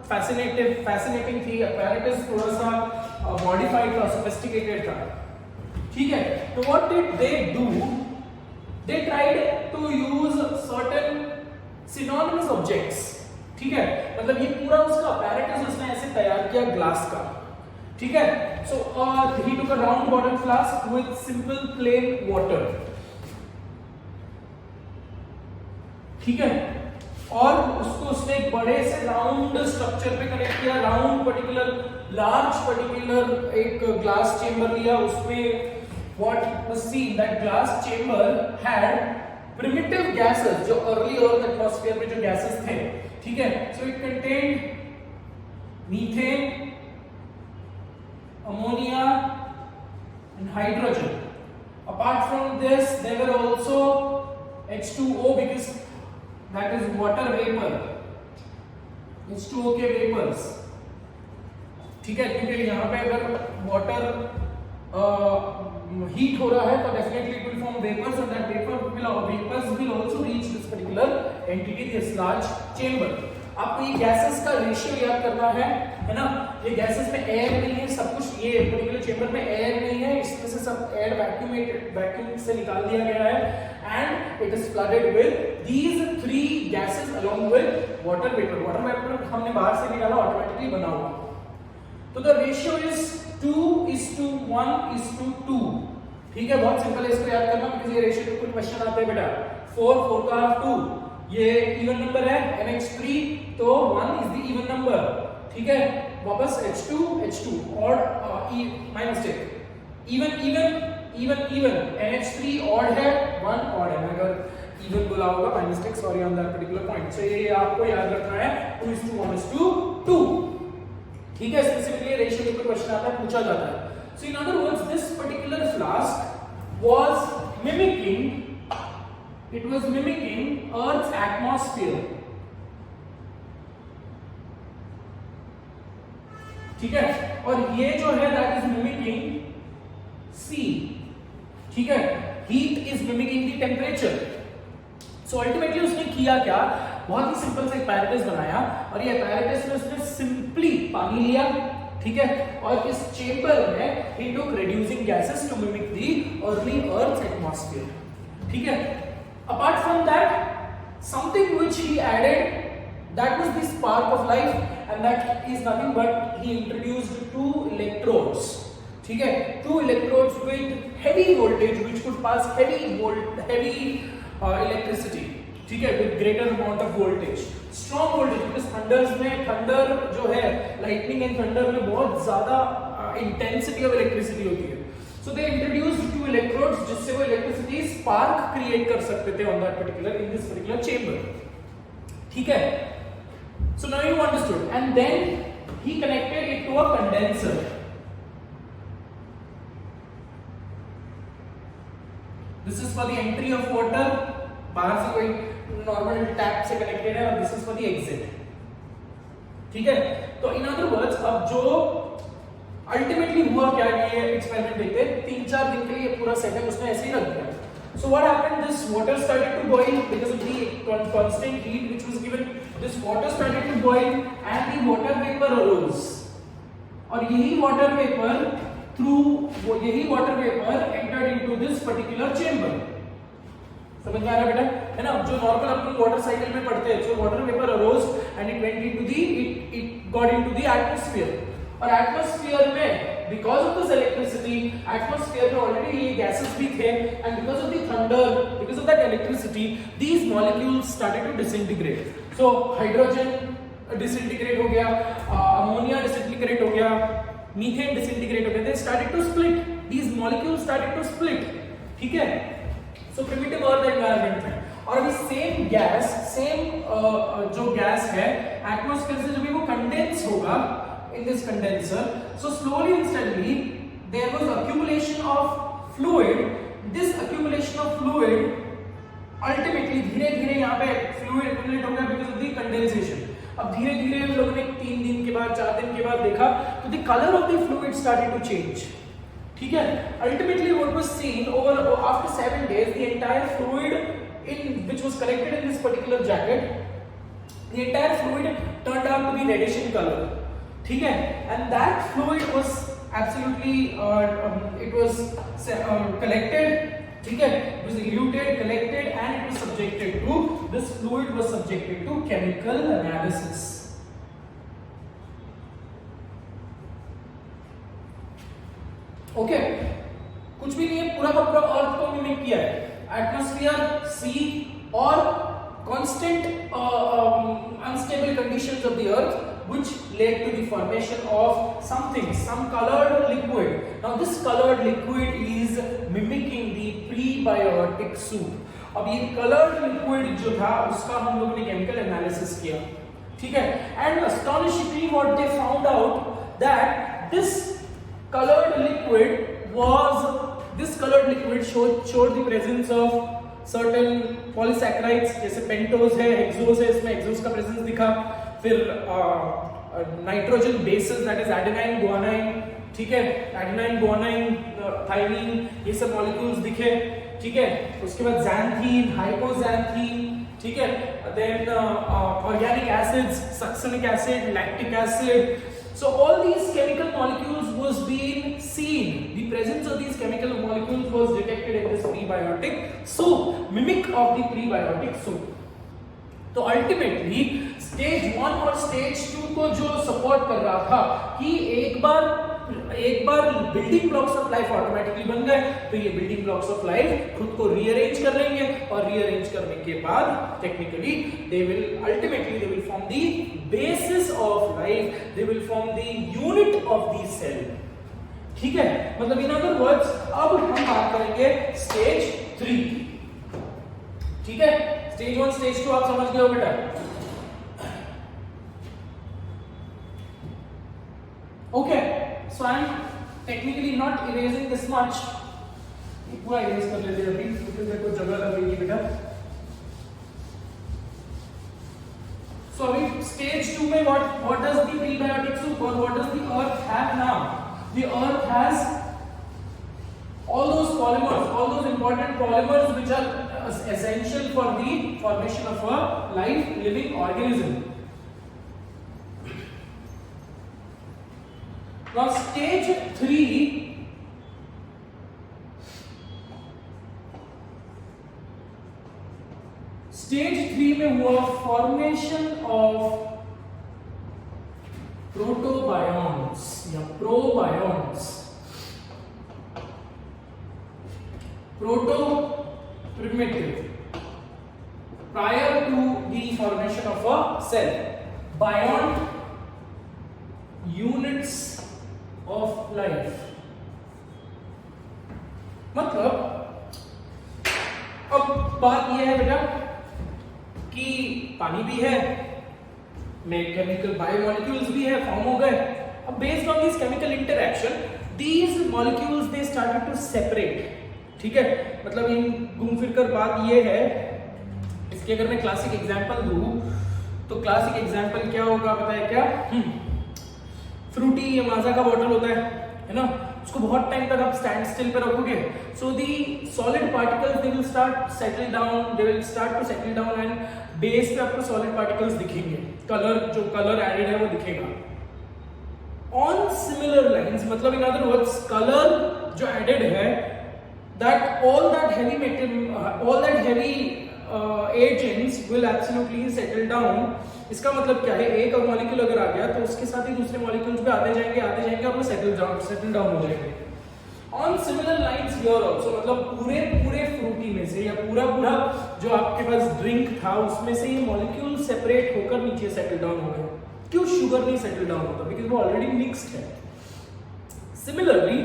fascinating थी. apparatus थोड़ा सा modified था, sophisticated था, ठीक है. तो what did they do? They tried to use certain synonymous objects, ठीक है. मतलब ये पूरा उसका apparatus उसने ऐसे तैयार किया ग्लास का, ठीक है. So he took a round bottle flask with simple plain water, ठीक है, और उसको उसने एक बड़े से राउंड स्ट्रक्चर पे कनेक्ट किया. राउंड पर्टिकुलर लार्ज पर्टिकुलर एक ग्लास चेंबर लिया, उसमें what was seen that glass chamber had primitive gases जो early earth atmosphere में जो gases थे, ठीक है. so it contained methane, ammonia and hydrogen. apart from this there were also H2O, because that is water vapor, H2O के vapors, ठीक है. क्योंकि यहाँ पे अगर water heat हो रहा है तो definitely it will form vapors, and that vapors will also reach this particular entity, this large chamber. आपको ये गैसेस का रेशियो याद करना है ना. ये गैसेस में एयर नहीं है, सब कुछ ये पर्टिकुलर चेंबर में एयर नहीं है, इसमें से सब एयर वैक्यूम से निकाल दिया गया है, and it is flooded with these 3 gases along with water vapor. water vapor हमने बाहर से निकाला, ऑटोमेटिकली बना हुआ. तो the ratio is 2:1:2, ठीक है, बहुत सिंपल है इसको याद करना, बिकॉज़ ये रेशियो के कुछ क्वेश्चन आते हैं बेटा। 4 4 का हाफ 2, ये इवन नंबर है NH3, तो 1 इज द इवन नंबर। ठीक है, वापस H2 H2 और my mistake, even NH3 odd है, 1 ऑड है, अगर इवन बोला होगा, my mistake, sorry on that particular point. So ये आपको याद रखना है 2:1:2। ठीक है, स्पेसिफिकली रेशियो के ऊपर क्वेश्चन आता है, पूछा जाता है। So in other words this particular flask was mimicking Earth's atmosphere। ठीक है, और ये जो है दैट इज मिमिकिंग C। ठीक है, heat is mimicking the temperature. So ultimately उसने किया क्या, बहुत ही सिंपल सा एक पैरेटस बनाया, और ये पैरेटस में उसने सिंपली पानी लिया, ठीक है, और इस चेंबर में he took reducing gases to mimic the early Earth's atmosphere। ठीक है, apart from that something which he added, that was the spark of life, and that is nothing but he introduced 2 electrodes। ठीक है, 2 electrodes with heavy voltage which could pass heavy electricity। ठीक है, with greater amount of voltage, strong voltage, because thunder जो है, lightning and thunder में बहुत ज्यादा intensity of electricity होती है। So they introduced 2 electrodes जिससे वो electricity spark create कर सकते थे in this particular chamber। ठीक है, so now you understood, and then he connected it to a condenser। This is for the entry of water, बाहर से कोई नॉर्मल टैप से कनेक्टेड है, और this is for the exit। ठीक है, तो इन अदर वर्ड्स अब जो अल्टीमेटली हुआ क्या, ये एक्सपेरिमेंट देखते हैं, 3-4 दिन के लिए पूरा सेटअप उसने ऐसे ही रख दिया। So what happened, this water started to boil because of the constant heat which was given, this water started to boil and the water vapor arose, और यही water vapor entered into this particular chamber। समझ में आ रहा है बेटा, है ना, जो नॉर्मल अपन वाटर साइकिल में पढ़ते हैं, so water vapor arose and it went into the it got into the atmosphere, और एटमॉस्फेयर में because of this electricity, atmosphere में ऑलरेडी ये गैसेस भी थे, and because of the thunder, because of that electricity, these molecules started to disintegrate. So hydrogen disintegrate हो गया, ammonia disintegrate हो गया, मीथेन डिसइंटीग्रेट हो गया, they started to split, these molecules started to split. ठीक है, सो प्रिमिटिव अर्थ environment में, और अभी सेम जो गैस है एटमॉस्फेयर से जब वो कंडेंस होगा in this condenser, so slowly and steadily there was accumulation of fluid। this accumulation of fluid ultimately धीरे धीरे यहाँ पे fluid accumulate हो गया because of the condensation। अब धीरे धीरे हम लोगों ने 3 दिन के बाद 4 दिन के बाद देखा तो the color of the fluid started to change। ठीक है, ultimately what was seen after 7 days, the entire fluid which was collected in this particular jacket, the entire fluid turned out to be reddish in color। ठीक है, and that fluid was absolutely it was collected, ठीक है, it was eluted, collected, and it was subjected to, this fluid was subjected to chemical analysis। Okay, कुछ भी नहीं है, पूरा का पूरा अर्थ को मिमिक किया है, एटमॉस्फेयर, सी, और constant unstable conditions of the earth which led to the formation of some colored liquid। now this colored liquid is mimicking the prebiotic soup। अब ये colored liquid जो था उसका हम लोगों ने chemical analysis किया। ठीक है, and astonishingly what they found out that this colored liquid showed the presence of certain polysaccharides, जैसे पेंटोज है, हेक्सोज है, इसमें हेक्सोज का प्रेजेंस दिखा, फिर nitrogen bases that is adenine, guanine, ठीक है, एडेनाइन, गुआनाइन, थाइमीन, ये सब मॉलिक्यूल्स दिखे। ठीक है, उसके बाद xanthine, हाइपोxanthine, ठीक है, then organic acids, succinic acid, lactic acid. So all these chemical molecules was being seen, the presence of these chemical molecules was detected in this prebiotic soup, mimic of the prebiotic soup। तो ultimately stage 1 और stage 2 को जो support कर रहा था कि एक बार एक बार building blocks of life automatically बन गए, तो ये बिल्डिंग ब्लॉक्स ऑफ लाइफ खुद को रीअरेंज कर लेंगे, और रीअरेंज करने के बाद technically they will form the basis of life, they will form the unit of the cell. ठीक है, मतलब इन अदर वर्ड्स अब हम बात करेंगे स्टेज 3 की। ठीक है, स्टेज 1 स्टेज 2 आप समझ गए हो बेटा? Okay, so I'm technically not erasing this much. पूरा erase कर लेते हैं अभी, क्योंकि मेरे को जगह लगेगी बेटा। So अभी stage 2 में what does the prebiotic soup or what does the earth have now? The earth has all those polymers, all those important polymers which are essential for the formation of a life living organism. Now stage 3 में हुआ formation of protobions या probions. Proto primitive prior to the formation of a cell, bion units of life। मतलब अब बात यह है बेटा कि पानी भी है, केमिकल बायोमोलिक्यूल्स भी है, फॉर्म हो गए। अब based on this chemical interaction these molecules they started to separate. ठीक है, मतलब इन घूम फिर कर बात ये है, इसके अगर मैं क्लासिक एग्जांपल दूं तो क्लासिक एग्जांपल क्या होगा पता है क्या? फ्रूटी या माजा का बॉटल होता है ना, उसको बहुत टाइम तक आप स्टैंड स्टिल पे रखोगे, so the solid particles they will start settle down, they will start to settle down and base पे आपको सॉलिड पार्टिकल्स दिखेंगे, कलर जो कलर एडेड है वो दिखेगा। ऑन सिमिलर लाइंस, मतलब इन अदर वर्ड्स कलर जो एडेड है, that all that heavy agents will absolutely settle down। इसका मतलब क्या है? एक मॉलिक्यूल अगर आ गया तो उसके साथ ही दूसरे मॉलिक्यूल्स भी आते जाएंगे और वो सेटल डाउन हो जाएंगे। On similar lines here also, मतलब पूरे फ्रूटी में से या पूरा जो आपके पास ड्रिंक था उसमें से ये मॉलिक्यूल सेपरेट होकर नीचे सेटल डाउन हो गए। क्यों शुगर नहीं सेटल डाउन होता? बिकॉज़ वो ऑलरेडी मिक्स्ड है। Similarly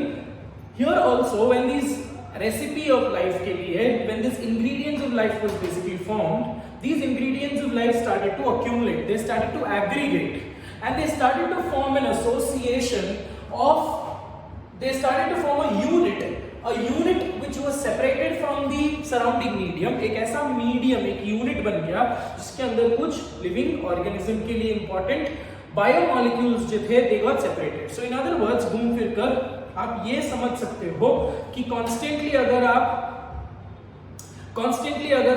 here also when this recipe of life के लिए, when this ingredients of life was basically formed, these ingredients of life started to accumulate, they started to aggregate, and they started to form an association of, they started to form a unit which was separated from the surrounding medium। एक ऐसा medium, एक unit बन गया जिसके अंदर कुछ living organism के लिए important biomolecules जो थे they got separated। So in other words, घूम फिर कर आप ये समझ सकते हो कि कॉन्स्टेंटली अगर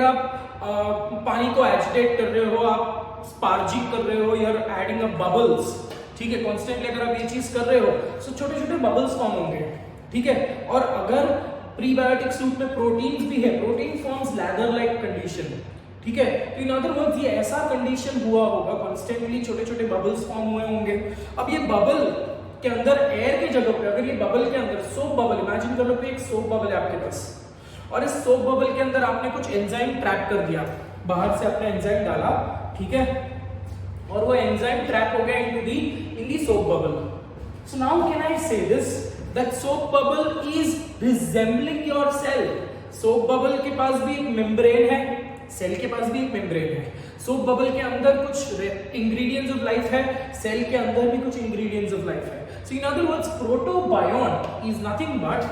आप पानी को एजिटेट कर रहे हो, आप स्पार्जिंग कर रहे हो, you are adding up bubbles. ठीक है, कॉन्स्टेंटली अगर आप ये चीज कर रहे हो तो छोटे छोटे बबल्स फॉर्म होंगे। ठीक है, और अगर प्रीबायोटिक सूट में प्रोटीन्स भी है, protein forms ladder like condition. ठीक है, तो इन अदर वर्ड्स ये ऐसा कंडीशन हुआ होगा, कॉन्स्टेंटली छोटे छोटे बबल्स फॉर्म हुए होंगे। अब ये बबल के अंदर एयर की जगह पे अगर ये बबल के अंदर सोप बबल, इमेजिन कर लो कि एक सोप बबल है आपके पास, और इस सोप बबल के अंदर आपने कुछ एंजाइम ट्रैप कर दिया, बाहर से आपने एंजाइम डाला, ठीक है, और वो एंजाइम ट्रैप हो गया in the soap bubble. So now can I say this that soap bubble is resembling your cell. Soap bubble के पास भी एक मेम्ब्रेन है, सेल के पास भी एक मेम्ब्रेन है। सोप बबल के अंदर कुछ इंग्रेडिएंट्स ऑफ लाइफ है, सेल के अंदर भी कुछ इंग्रेडिएंट्स ऑफ लाइफ है। So in other words protobion is nothing but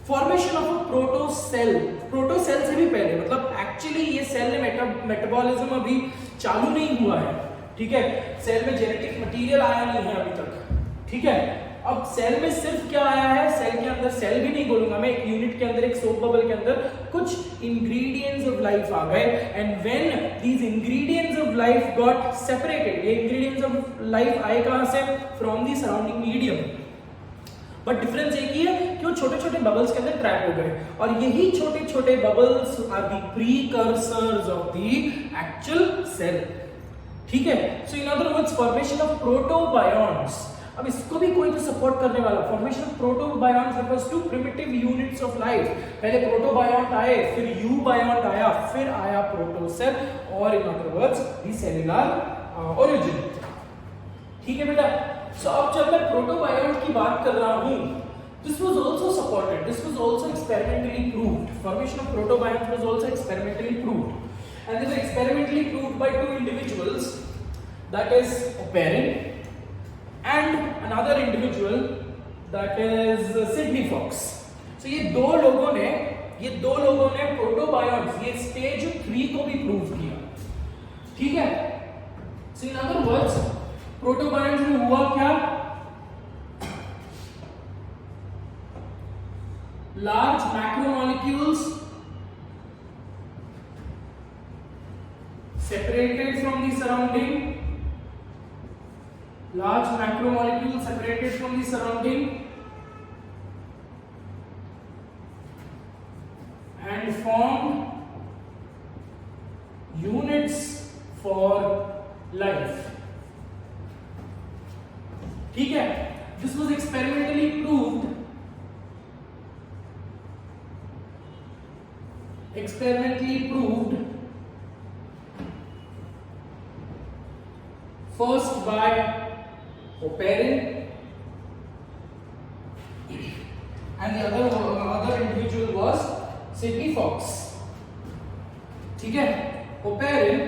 formation of a protocell. Protocell से भी पहले, मतलब एक्चुअली ये सेल में मेटाबॉलिज्म अभी चालू नहीं हुआ है। ठीक है, सेल में जेनेटिक मटेरियल आया नहीं है अभी तक। ठीक है, अब सेल में सिर्फ क्या आया है? सेल के अंदर, सेल भी नहीं बोलूंगा मैं, एक यूनिट के अंदर, एक सोप बबल के अंदर कुछ इंग्रेडिएंट्स ऑफ लाइफ आ गए, and when these ingredients of life got separated, ये इंग्रेडिएंट्स ऑफ लाइफ आए कहां से? From the surrounding medium. But difference एक ही है कि वो छोटे छोटे बबल्स के अंदर ट्रैप हो गए, और यही छोटे छोटे bubbles are the precursors of the actual cell. ठीक है, so in other words formation of protobions अब इसको भी कोई तो सपोर्ट करने वाला। Formation of protobionts refers to primitive units of life। पहले प्रोटोबायोन्ट आए, फिर यूबायोन्ट आया, फिर आया प्रोटोसेल, और in other words the cellular origin. ठीक है बेटा। सो अब जब मैं प्रोटोबायोन्ट की बात कर रहा हूं, this was also supported, this was also experimentally proved। formation of protobiont was also experimentally proved, and this was experimentally proved by two individuals, that is Oparin and another individual, that is Sidney Fox। so ये दो लोगों ने प्रोटोबायोन्ट्स, ये stage 3 को भी prove किया। ठीक है। so in other words प्रोटोबायोन्ट्स में हुआ क्या, large macromolecules separated from the surrounding, large macromolecules separated from the surrounding and formed units for life। ठीक है। This was experimentally proved, first by Oparin and the other individual was Sidney Fox। ठीक है। Oparin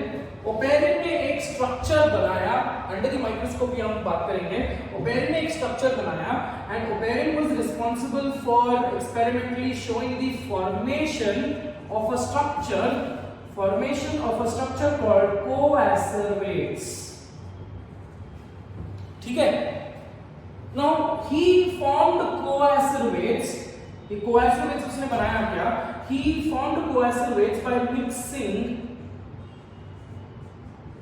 ने एक structure बनाया, under the microscope की हम बात करेंगे। ओपेरिन ने एक स्ट्रक्चर बनाया and Oparin was responsible for experimentally showing the formation of a structure called coacervates। ठीक है। now he formed coacervates। ये coacervates उसने बनाया क्या, he formed coacervates by mixing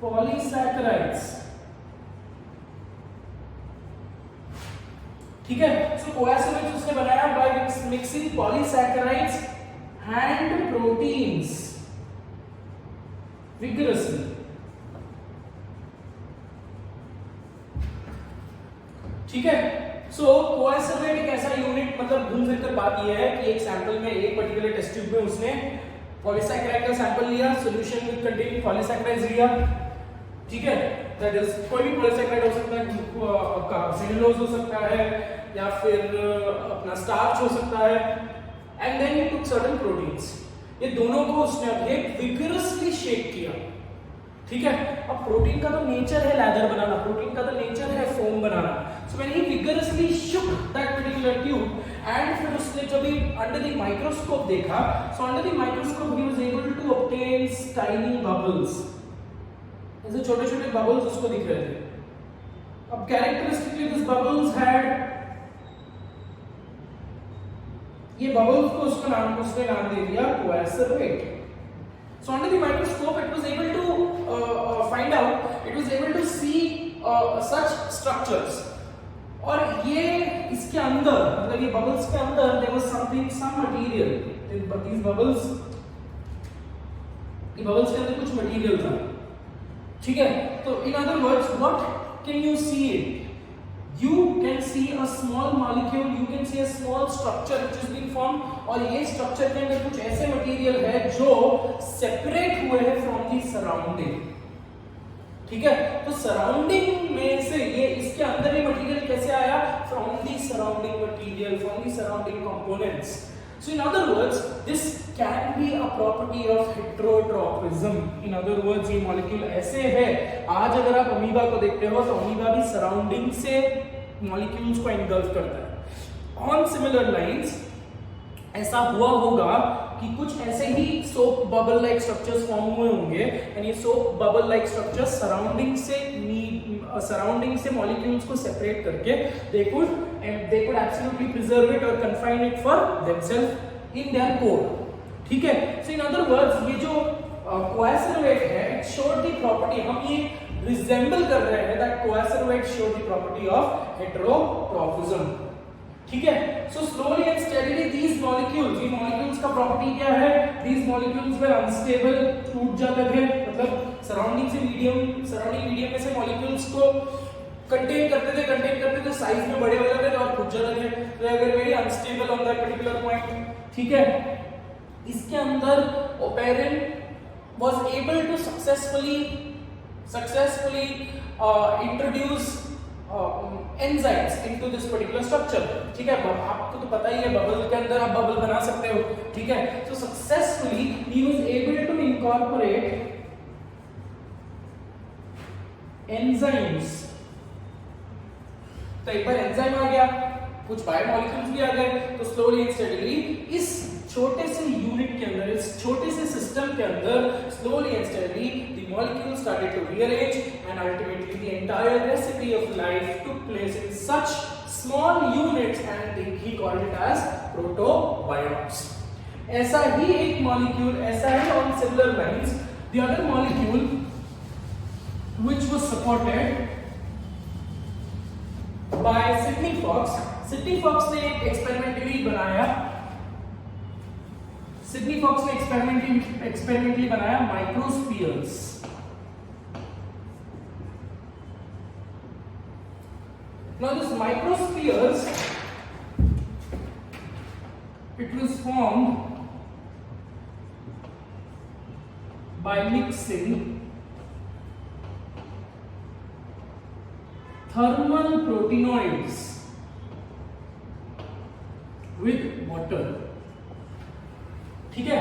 polysaccharides। ठीक है। so coacervates उसने बनाया by mixing polysaccharides and proteins vigorously। ठीक है। सो कोएसरवेट एक ऐसा यूनिट, मतलब घूम फिर कर बात यह है कि एक सैंपल में, एक पर्टिकुलर टेस्ट ट्यूब में उसने पॉलीसैकेराइड का सैंपल लिया, सॉल्यूशन विद कंटेनिंग पॉलीसैकेराइड्स लिया। ठीक है। दैट इज कोई भी पॉलीसैकेराइड हो सकता है, सेलुलोज हो सकता है, या फिर अपना स्टार्च हो सकता है, and then he took certain proteins। ये दोनों को उसने अब vigorously शेक किया। ठीक है। अब प्रोटीन का तो नेचर है लैदर बनाना, प्रोटीन का तो नेचर है foam banana. so when he vigorously shook that particular tube and फिर उसने जब भी under the microscope देखा, so under the microscope he was able to obtain tiny bubbles। ऐसे छोटे-छोटे bubbles उसको दिख रहे थे। अब characteristically these bubbles had, ये बबल्स को उसने नाम दे दिया coacervate। so under the microscope it was able to find out, it was able to see such structures। और ये इसके अंदर, मतलब ये बबल्स के अंदर there was some material, these bubbles, ये बबल्स के अंदर कुछ मटेरियल था। ठीक है। तो in other words what can you see it? You can see a small molecule, you can see a small structure which is being formed, और ये structure के अंदर कुछ ऐसे material है जो separate हुए हैं from the surrounding। ठीक है। तो सराउंडिंग में से ये इसके अंदर ये मटेरियल कैसे आया, from the surrounding material, from the surrounding components. So in other words this can be a property of heterotrophism. In other words ये मॉलिक्यूल ऐसे है, आज अगर आप अमीबा को देखते हो तो अमीबा भी सराउंडिंग से मॉलिक्यूल्स को एनगल्फ करता है। ऑन सिमिलर लाइंस ऐसा हुआ होगा कि कुछ ऐसे ही soap bubble like structures form हुए होंगे, एंड ये soap bubble like structures surrounding से मॉलिक्यूल्स को सेपरेट करके they could absolutely preserve it or confine it for themselves in their core। ठीक है। so in other words ये जो coacervate है, it showed the property, हम ये resemble कर रहे हैं that coacervate showed the property of heterotropism। ठीक है। so slowly and steadily these molecules, ये molecules का property क्या है, these molecules were unstable, टूट जाते थे, मतलब सराउंडिंग मीडियम में से molecules को कंटेन करते थे, साइज में बड़े हो जाते थे और खुद चला गए, तो अगर very unstable on that particular point, ठीक है। इसके अंदर Oparin was able to successfully introduce enzymes into this particular structure, ठीक है। आपको तो पता ही है बबल के अंदर आप बबल बना सकते हो, ठीक है। so successfully he was able to incorporate enzymes, तो एक बार एंजाइम आ गया, कुछ बायोमोलिक्यूल्स भी आ गए, तो स्लोली एंड स्टेडीली इस छोटे से यूनिट के अंदर, इस छोटे से सिस्टम के अंदर slowly and steadily the molecules started to rearrange and ultimately the entire recipe of life took place in such small units and he called it as protobiots. ऐसा ही एक मॉलिक्यूल, ऐसा ही on similar lines the other molecule which was supported by Sidney Fox. Sidney Fox ने एक experimentally बनाया, Sidney Fox ने experimentally बनाया माइक्रोस्फीयर्स। Now this microspheres, it was formed by mixing thermal proteinoids with water, ठीक है।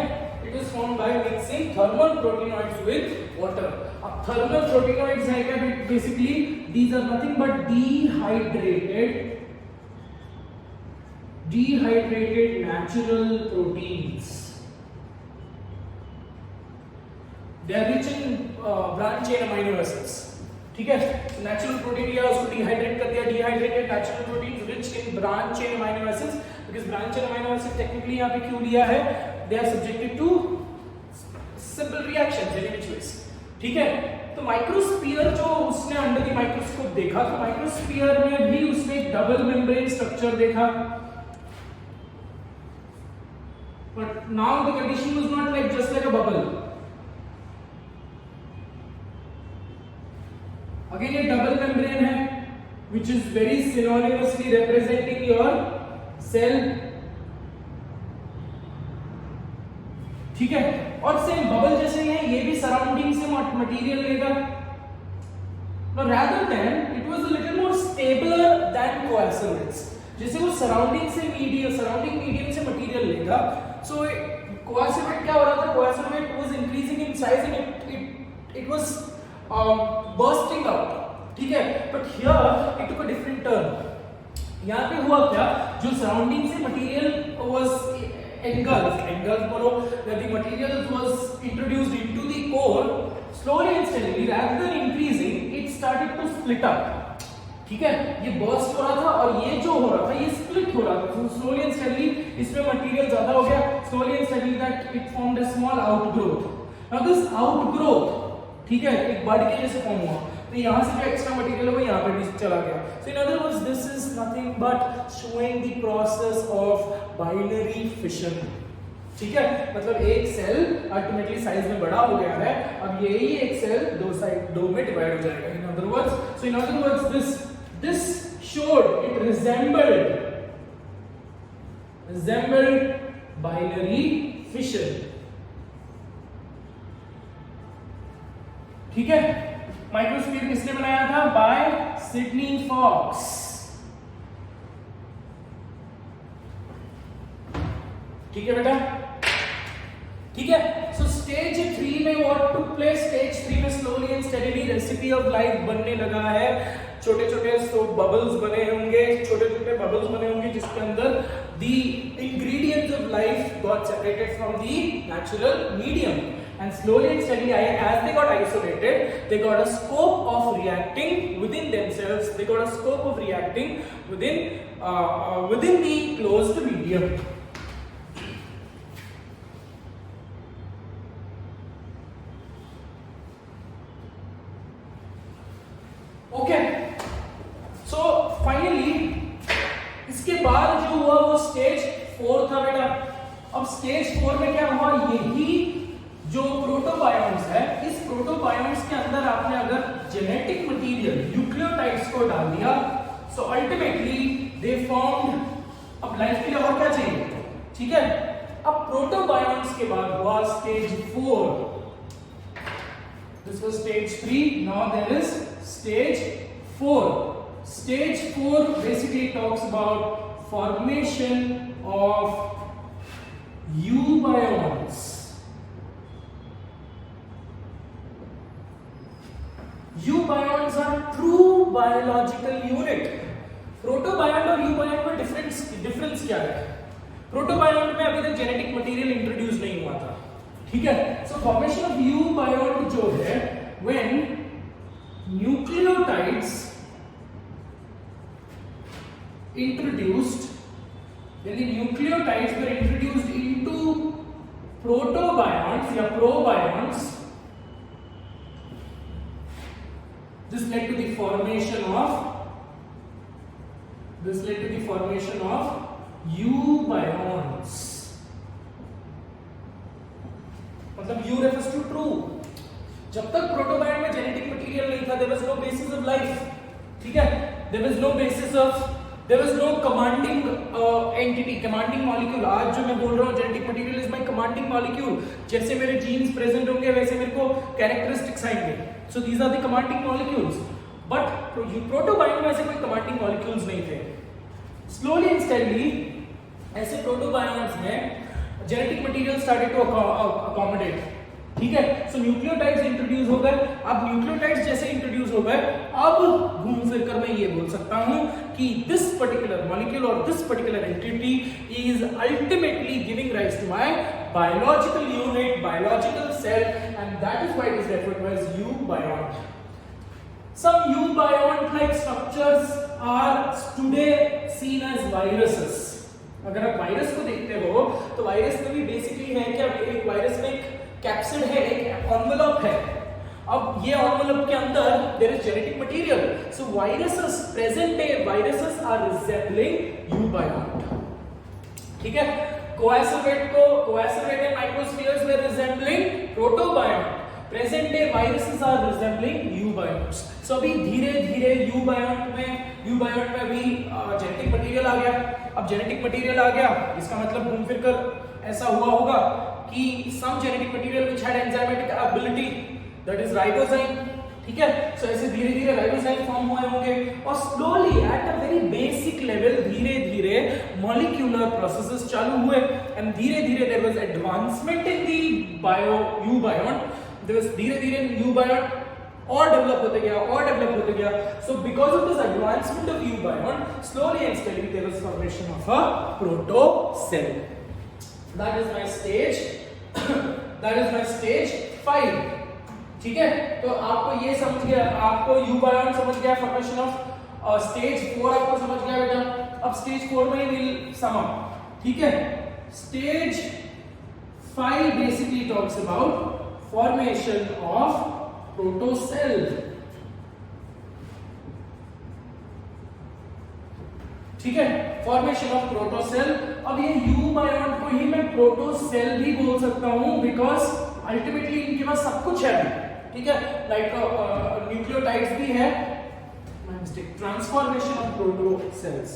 It is formed by mixing thermal proteinoids with water. अब thermal proteinoids है क्या? Basically these are nothing but dehydrated natural proteins. They are rich in branch chain amino acids, ठीक है। Natural protein लिया, उसको dehydrate कर दिया, dehydrated natural protein rich in branch chain amino acids, because branch chain amino acid technically यहां पे क्यों लिया है, they are subjected to simple reactions in which ways, ठीक है। तो माइक्रोस्फीयर जो उसने अंडर द माइक्रोस्कोप देखा, तो माइक्रोस्फीयर में भी उसने एक डबल मेम्ब्रेन स्ट्रक्चर देखा, but now the condition was not like just like a bubble. Again ये डबल मेम्ब्रेन है which is very synonymously representing your cell, ठीक है। और सेम बबल जैसे ही है, ये भी सराउंडिंग से मटेरियल लेगा, but rather than it was a little more stabler than coagulates, जैसे वो सराउंडिंग मीडियम से मटेरियल लेगा, so coagulate क्या हो रहा था, coagulate was increasing in size and it was bursting out, ठीक है। but here it took a different turn. यहाँ पे हुआ क्या, जो सराउंडिंग से मटेरियल was engulfed बोलो, that the material was introduced into the core, slowly and steadily rather than increasing it started to split up, ठीक है। ये burst हो रहा था और ये जो हो रहा था ये split हो रहा था, so slowly and steadily इसमें मटेरियल ज्यादा हो गया, slowly and steadily that it formed a small outgrowth. now this outgrowth, ठीक है, एक बड के जैसे फॉर्म हुआ, तो यहाँ से जो एक्स्ट्रा मटेरियल है वो यहाँ पे भी चला गया। So in other words this is nothing but showing the process of binary fission, ठीक है। मतलब एक सेल अल्टीमेटली साइज में बड़ा हो गया है, अब यही एक सेल दो में डिवाइड हो जाएगा। इन other words this showed it resembled binary fission, ठीक है। माइक्रोस्फीयर किसने बनाया था, बाय सिडनी फॉक्स, ठीक है बेटा, ठीक है। सो स्टेज 3 में व्हाट टुक प्लेस, स्टेज 3 में slowly and steadily recipe of life बनने लगा है, छोटे छोटे बबल्स बने होंगे जिसके अंदर the ingredients of life got separated from the natural medium, and slowly and steadily as they got isolated, they got a scope of reacting within themselves, they got a scope of reacting within the closed medium. Okay, so finally इसके बाद जो हुआ वो stage 4 था बेटा। अब stage 4 में क्या हुआ, यही जो प्रोटोबायोन्ट्स है, इस प्रोटोबायोन्ट्स के अंदर आपने अगर जेनेटिक मटेरियल न्यूक्लियोटाइड्स को डाल दिया, सो अल्टीमेटली दे फॉर्म्ड, अब लाइफ के लिए और क्या चाहिए, ठीक है। अब प्रोटोबायोन्ट्स के बाद हुआ stage 4, this was stage 3, now there is stage 4. Stage 4 basically talks about formation of eubions. Eubions are true biological unit. Protobiont और यूबायोन्ट में डिफरेंस क्या है? प्रोटोबायोन्ट में अभी तक जेनेटिक मटेरियल इंट्रोड्यूस नहीं हुआ था, ठीक है। सो फॉर्मेशन ऑफ यूबायोन्ट जो है, when nucleotides introduced, when the nucleotides were introduced into protobions या probions, this led to the formation of eubions. मतलब U refers to true. जब तक प्रोटोबायन में जेनेटिक मटेरियल नहीं था, there was no basis of life, ठीक है। There was no commanding entity, commanding molecule. आज जो मैं बोल रहा हूँ genetic material is my commanding molecule, जैसे मेरे जीन्स प्रेजेंट होंगे वैसे मेरे को कैरेक्टरिस्टिक्स आएंगे, so these are the commanding molecules. But protobion में ऐसे कोई कमांडिंग मॉलिक्यूल्स नहीं थे. स्लोली एंड स्टेडली ऐसे प्रोटोबायोन्स में genetic material started to accommodate, ठीक है. सो न्यूक्लियोटाइड्स इंट्रोड्यूस हो गए. अब न्यूक्लियोटाइड्स जैसे इंट्रोड्यूस हो गए, अब घूम फिर कर मैं ये बोल सकता हूं कि दिस पर्टिकुलर मॉलिक्यूल और this particular entity is ultimately giving rise to my biological unit, biological cell, and that is why it is referred to as eubiont. Some eubiont-like structures are today seen as viruses. अगर आप virus को देखते हो तो virus में भी basically है क्या, एक वायरस में एक कैप्सिड है, एक एनवेलप है. अब ये एनवेलप के अंदर there is genetic material. So viruses, present day viruses are resembling eubiont, ठीक है. coacervated microspheres were resembling protobiont. Present day viruses are resembling eubionts. So अभी धीरे-धीरे यूबायोन्ट में भी जेनेटिक मटेरियल आ गया. अब जेनेटिक मटेरियल आ गया, इसका मतलब घूम फिर कर ऐसा हुआ होगा कि some genetic material which had enzymatic ability, that is ribozyme, ठीक है. सो ऐसे धीरे-धीरे राइबोजाइम फॉर्म हुए होंगे और slowly at a very basic level धीरे-धीरे मॉलिक्यूलर प्रोसेसेस चालू हुए एंड धीरे-धीरे there was advancement in the eubiont. There was धीरे-धीरे यूबायोन्ट और डेवलप होते गया. So because of this advancement of eubiont, slowly and steadily there was formation of a protocell. That is my stage 5, ठीक है. तो आपको ये समझ गया, आपको यूबायोन्ट समझ गया, फॉर्मेशन ऑफ स्टेज 4 आपको समझ गया बेटा. अब स्टेज 4 में विल सम अप, ठीक है. Stage 5 basically talks about formation of protocell, ठीक है. Formation of protocell. अब ये यूबायोन्ट को ही मैं प्रोटोसेल भी बोल सकता हूं बिकॉज अल्टीमेटली इनके पास सब कुछ है, ठीक है. लाइक न्यूक्लियोटाइड्स भी है. ट्रांसफॉर्मेशन ऑफ प्रोटोसेल्स,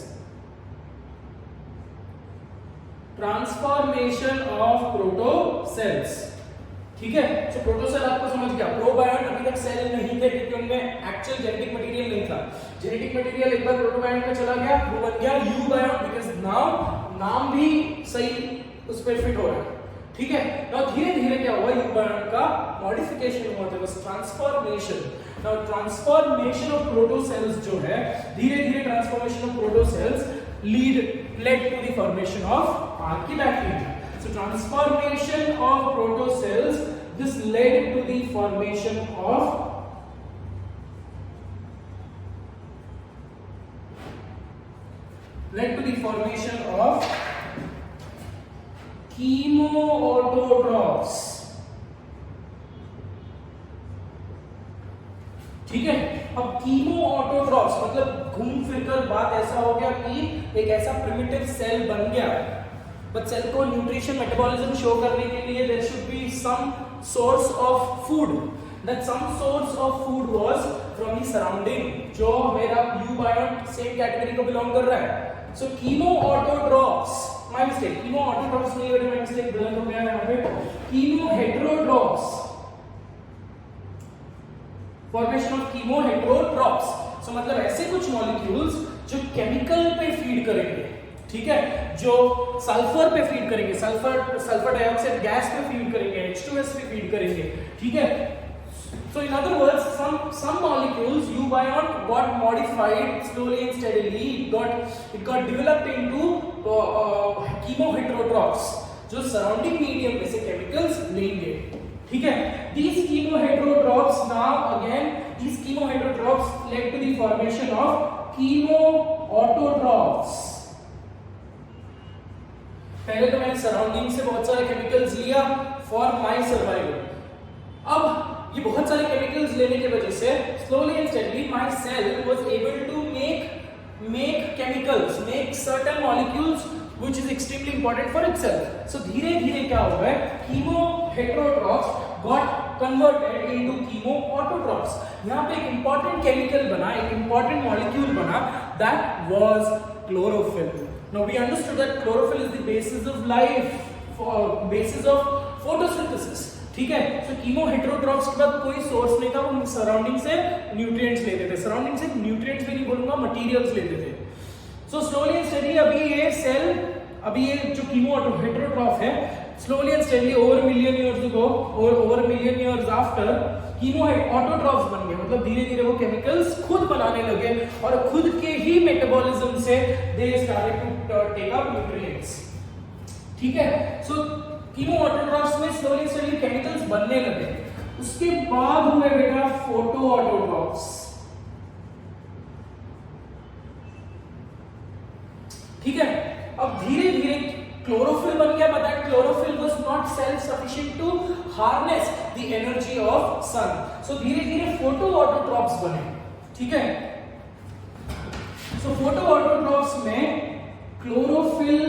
ठीक है. सो प्रोटोसेल आपको समझ गया. प्रोबायोन्ट अभी तक सेल नहीं थे क्योंकि उनमें एक्चुअल जेनेटिक मटेरियल नहीं था. जेनेटिक मटेरियल एक बार प्रोटोबायोन्ट में चला गया, वो बन गया यूबायोन्ट बिकॉज़ नाउ नाम भी सही उस पर फिट हो रहा है, ठीक है. नाउ धीरे-धीरे क्या हुआ, यूबायोन्ट का मॉडिफिकेशन हुआ, there was transformation. Now transformation of protocells जो है, धीरे-धीरे transformation of protocells led to the formation of archaebacteria. So transformation of protocells, this led to the formation of chemoautotrophs, ठीक है. अब कीमोऑटोट्रॉफ्स मतलब घूम फिरकर बात ऐसा हो गया कि एक ऐसा प्रिमिटिव सेल बन गया, बट सेल को न्यूट्रिशन मेटाबॉलिज्म शो करने के लिए there should be some source of food. that some source of food was from the surrounding, जो मेरा यूबायोट सेम कैटेगरी को बिलोंग कर रहा है। So chemoautotrophs, my mistake, chemoautotrophs नहीं है, my mistake गलत हो गया यहाँ पे, chemoheterotrophs, formation of chemoheterotrophs, so मतलब ऐसे कुछ मॉलिक्यूल्स जो केमिकल पे फीड करेंगे, ठीक है, जो सल्फर पे फीड करेंगे, सल्फर डाइऑक्साइड गैस पे फीड करेंगे, H2S पे फीड करेंगे, ठीक है। So in other words, some molecules eubiont got modified slowly and steadily, it got developed into chemoheterotrophs, जो surrounding medium में से chemicals लेंगे, ठीक है। These chemoheterotrophs now again, these chemoheterotrophs led to the formation of chemoautotrophs। पहले तो मैंने surrounding से बहुत सारे केमिकल्स लिया फॉर माय सर्वाइवल। अब ये बहुत सारे केमिकल्स लेने की वजह से slowly and steadily my cell was able to make chemicals, make certain molecules which is extremely important for itself. So धीरे-धीरे क्या हुआ है, chemoheterotrophs got converted into chemoautotrophs। यहाँ पे एक इंपॉर्टेंट केमिकल बना, एक इंपॉर्टेंट मॉलिक्यूल बना, that was chlorophyll. Now we understood that chlorophyll is the basis of life, basis of photosynthesis, ठीक है। So chemoheterotrophs के बाद कोई सोर्स नहीं था, वो सराउंडिंग से न्यूट्रिएंट्स लेते थे, सराउंडिंग से न्यूट्रिएंट्स भी नहीं बोलूंगा, मटेरियल्स लेते थे। So slowly and steadily अभी ये सेल, अभी ये जो chemoheterotroph है, slowly and steadily over million years ago or over million years after, chemoautotrophs बन गए, मतलब धीरे-धीरे वो केमिकल्स खुद बनाने लगे और खुद के ही मेटाबॉलिज्म से they started to take up nutrients, ठीक है। So chemoautotrophs में slowly and steadily केमिकल्स बनने लगे, उसके बाद हुए बेटा photoautotrophs, ठीक है। अब धीरे-धीरे क्लोरोफिल बन गया, but that chlorophyll was not self sufficient to harness the energy of sun. So धीरे-धीरे फोटोऑटोट्रॉप्स बने, ठीक है। सो फोटोऑटोट्रॉप्स में chlorophyll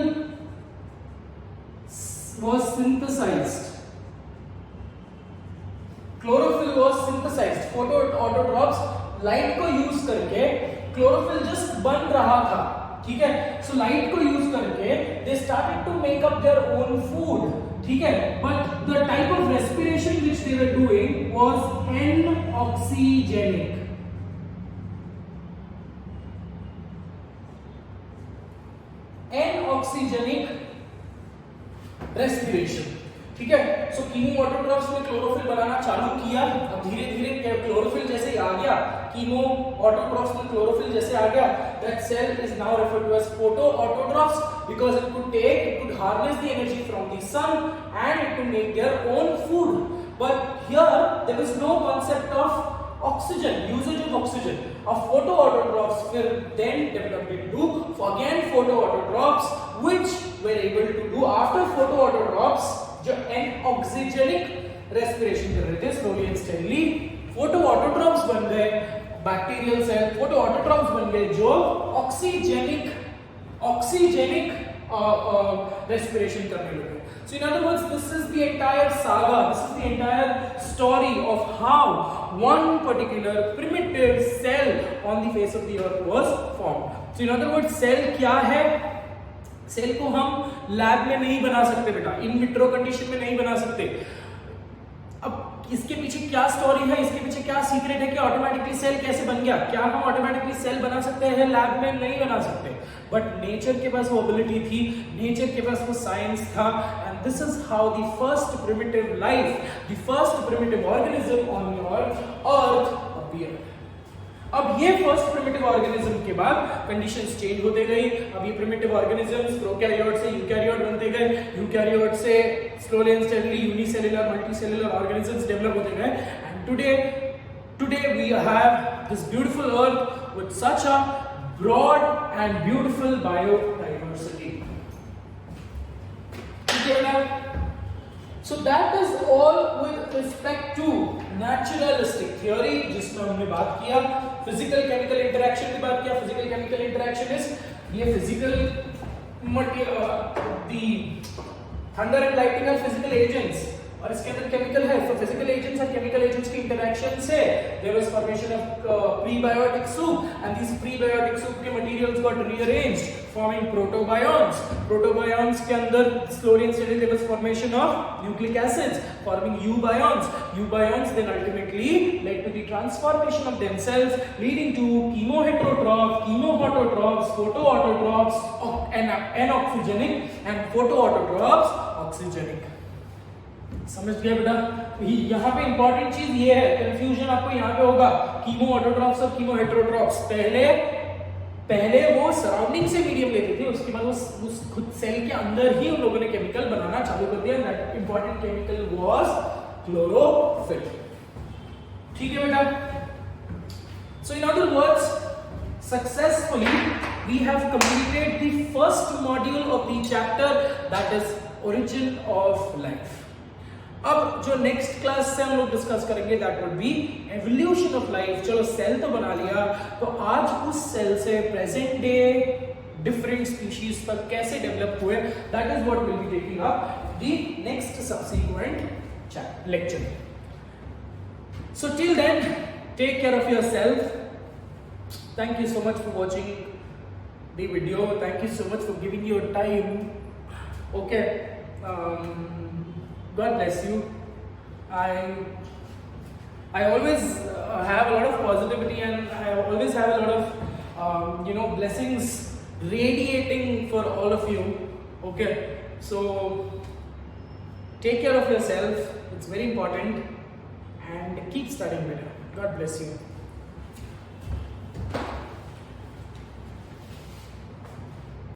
was synthesised, chlorophyll was synthesised. Photoautotrophs light को यूज करके, क्लोरोफिल जस्ट बन रहा था, ठीक है। सो लाइट को यूज करके they started to make up their own food, ठीक है। But the type of respiration which they were doing was anoxygenic, anoxygenic respiration, ठीक है। सो chemoautotrophs में क्लोरोफिल बनाना चालू किया, अब धीरे-धीरे क्लोरोफिल जैसे आ गया, chemoautotrophs में क्लोरोफिल जैसे आ गया, that cell is now referred to as photoautotrophs because it could harness the energy from the sun and it could make their own food. But here there is no concept of oxygen, usage of oxygen. Of photoautotrophs were then developed into again photoautotrophs which were able to do after photoautotrophs जो anoxygenic respiration कर रहे थे slowly and steadily, फोटोऑटोट्रॉप्स बन गए, bacterial cell फोटोऑटोट्रॉप्स बन गए जो oxygenic respiration करने लगे। So in other words, this is the entire saga, this is the entire story of how one particular primitive cell on the face of the earth was formed. So in other words, cell क्या है? Cell को हम lab में नहीं बना सकते बेटा, in vitro condition में नहीं बना सकते। अब इसके पीछे क्या स्टोरी है, इसके पीछे क्या सीक्रेट है कि ऑटोमेटिकली सेल कैसे बन गया? क्या हम ऑटोमेटिकली सेल बना सकते हैं लैब में? नहीं बना सकते, बट नेचर के पास वो एबिलिटी थी, नेचर के पास वो साइंस था, and this is how the first primitive life, the first primitive organism on your earth appear. अब ये फर्स्ट प्रिमिटिव ऑर्गेनिज्म के बाद कंडीशंस चेंज होते गई। अब ये प्रिमिटिव ऑर्गेनिजम्स प्रोकैरियोट से यूकैरियोट बनते गए, यूकैरियोट से slowly and steadily unicellular multicellular organisms develop होते गए, and today we have this beautiful earth with such a broad and beautiful biodiversity. ठीक है ना? So that is all with respect to naturalistic theory, जिसमें हमने बात किया फिजिकल केमिकल इंटरेक्शन की बात किया। फिजिकल केमिकल इंटरेक्शन इज ये physical the thunder and lightning are physical agents और इसके अंदर केमिकल है। तो फिजिकल फिजिकल एजेंट्स और केमिकल एजेंट्स की इंटरेक्शन से there was formation of prebiotic soup and this prebiotic soup के materials got rearranged forming protobions. Protobions के अंदर slowly and steadily there was formation of nucleic acids forming eubions. Eubions then ultimately led to the transformation of themselves, leading to chemoheterotrophs, chemoautotrophs, photoautotrophs, anoxygenic and photoautotrophs oxygenic. समझ गया बेटा? यहाँ पे important चीज ये है, कंफ्यूजन आपको यहाँ पे होगा कीमो ऑटोट्रॉफ्स और कीमो हेटेरोट्रॉफ्स। पहले वो सराउंडिंग से मीडियम लेते थे, उसके बाद वो खुद सेल के अंदर ही उन लोगों ने केमिकल बनाना चालू कर दिया। That important chemical was chlorophyll. ठीक है बेटा? So in other words, successfully we have completed the first module of the chapter that is origin of life. अब जो नेक्स्ट क्लास से हम लोग डिस्कस करेंगे that would be evolution of life. चलो सेल तो बना लिया, तो आज उस सेल से प्रेजेंट डे डिफरेंट स्पीशीज तक कैसे डेवलप हुए, that is what will be taking up the next subsequent lecture. So till then, take care of yourself. Thank you so much for watching the video, thank you so much for giving your time. Okay, God bless you. I always have a lot of positivity and I always have a lot of blessings radiating for all of you. Okay, so take care of yourself. It's very important, and keep studying better. God bless you.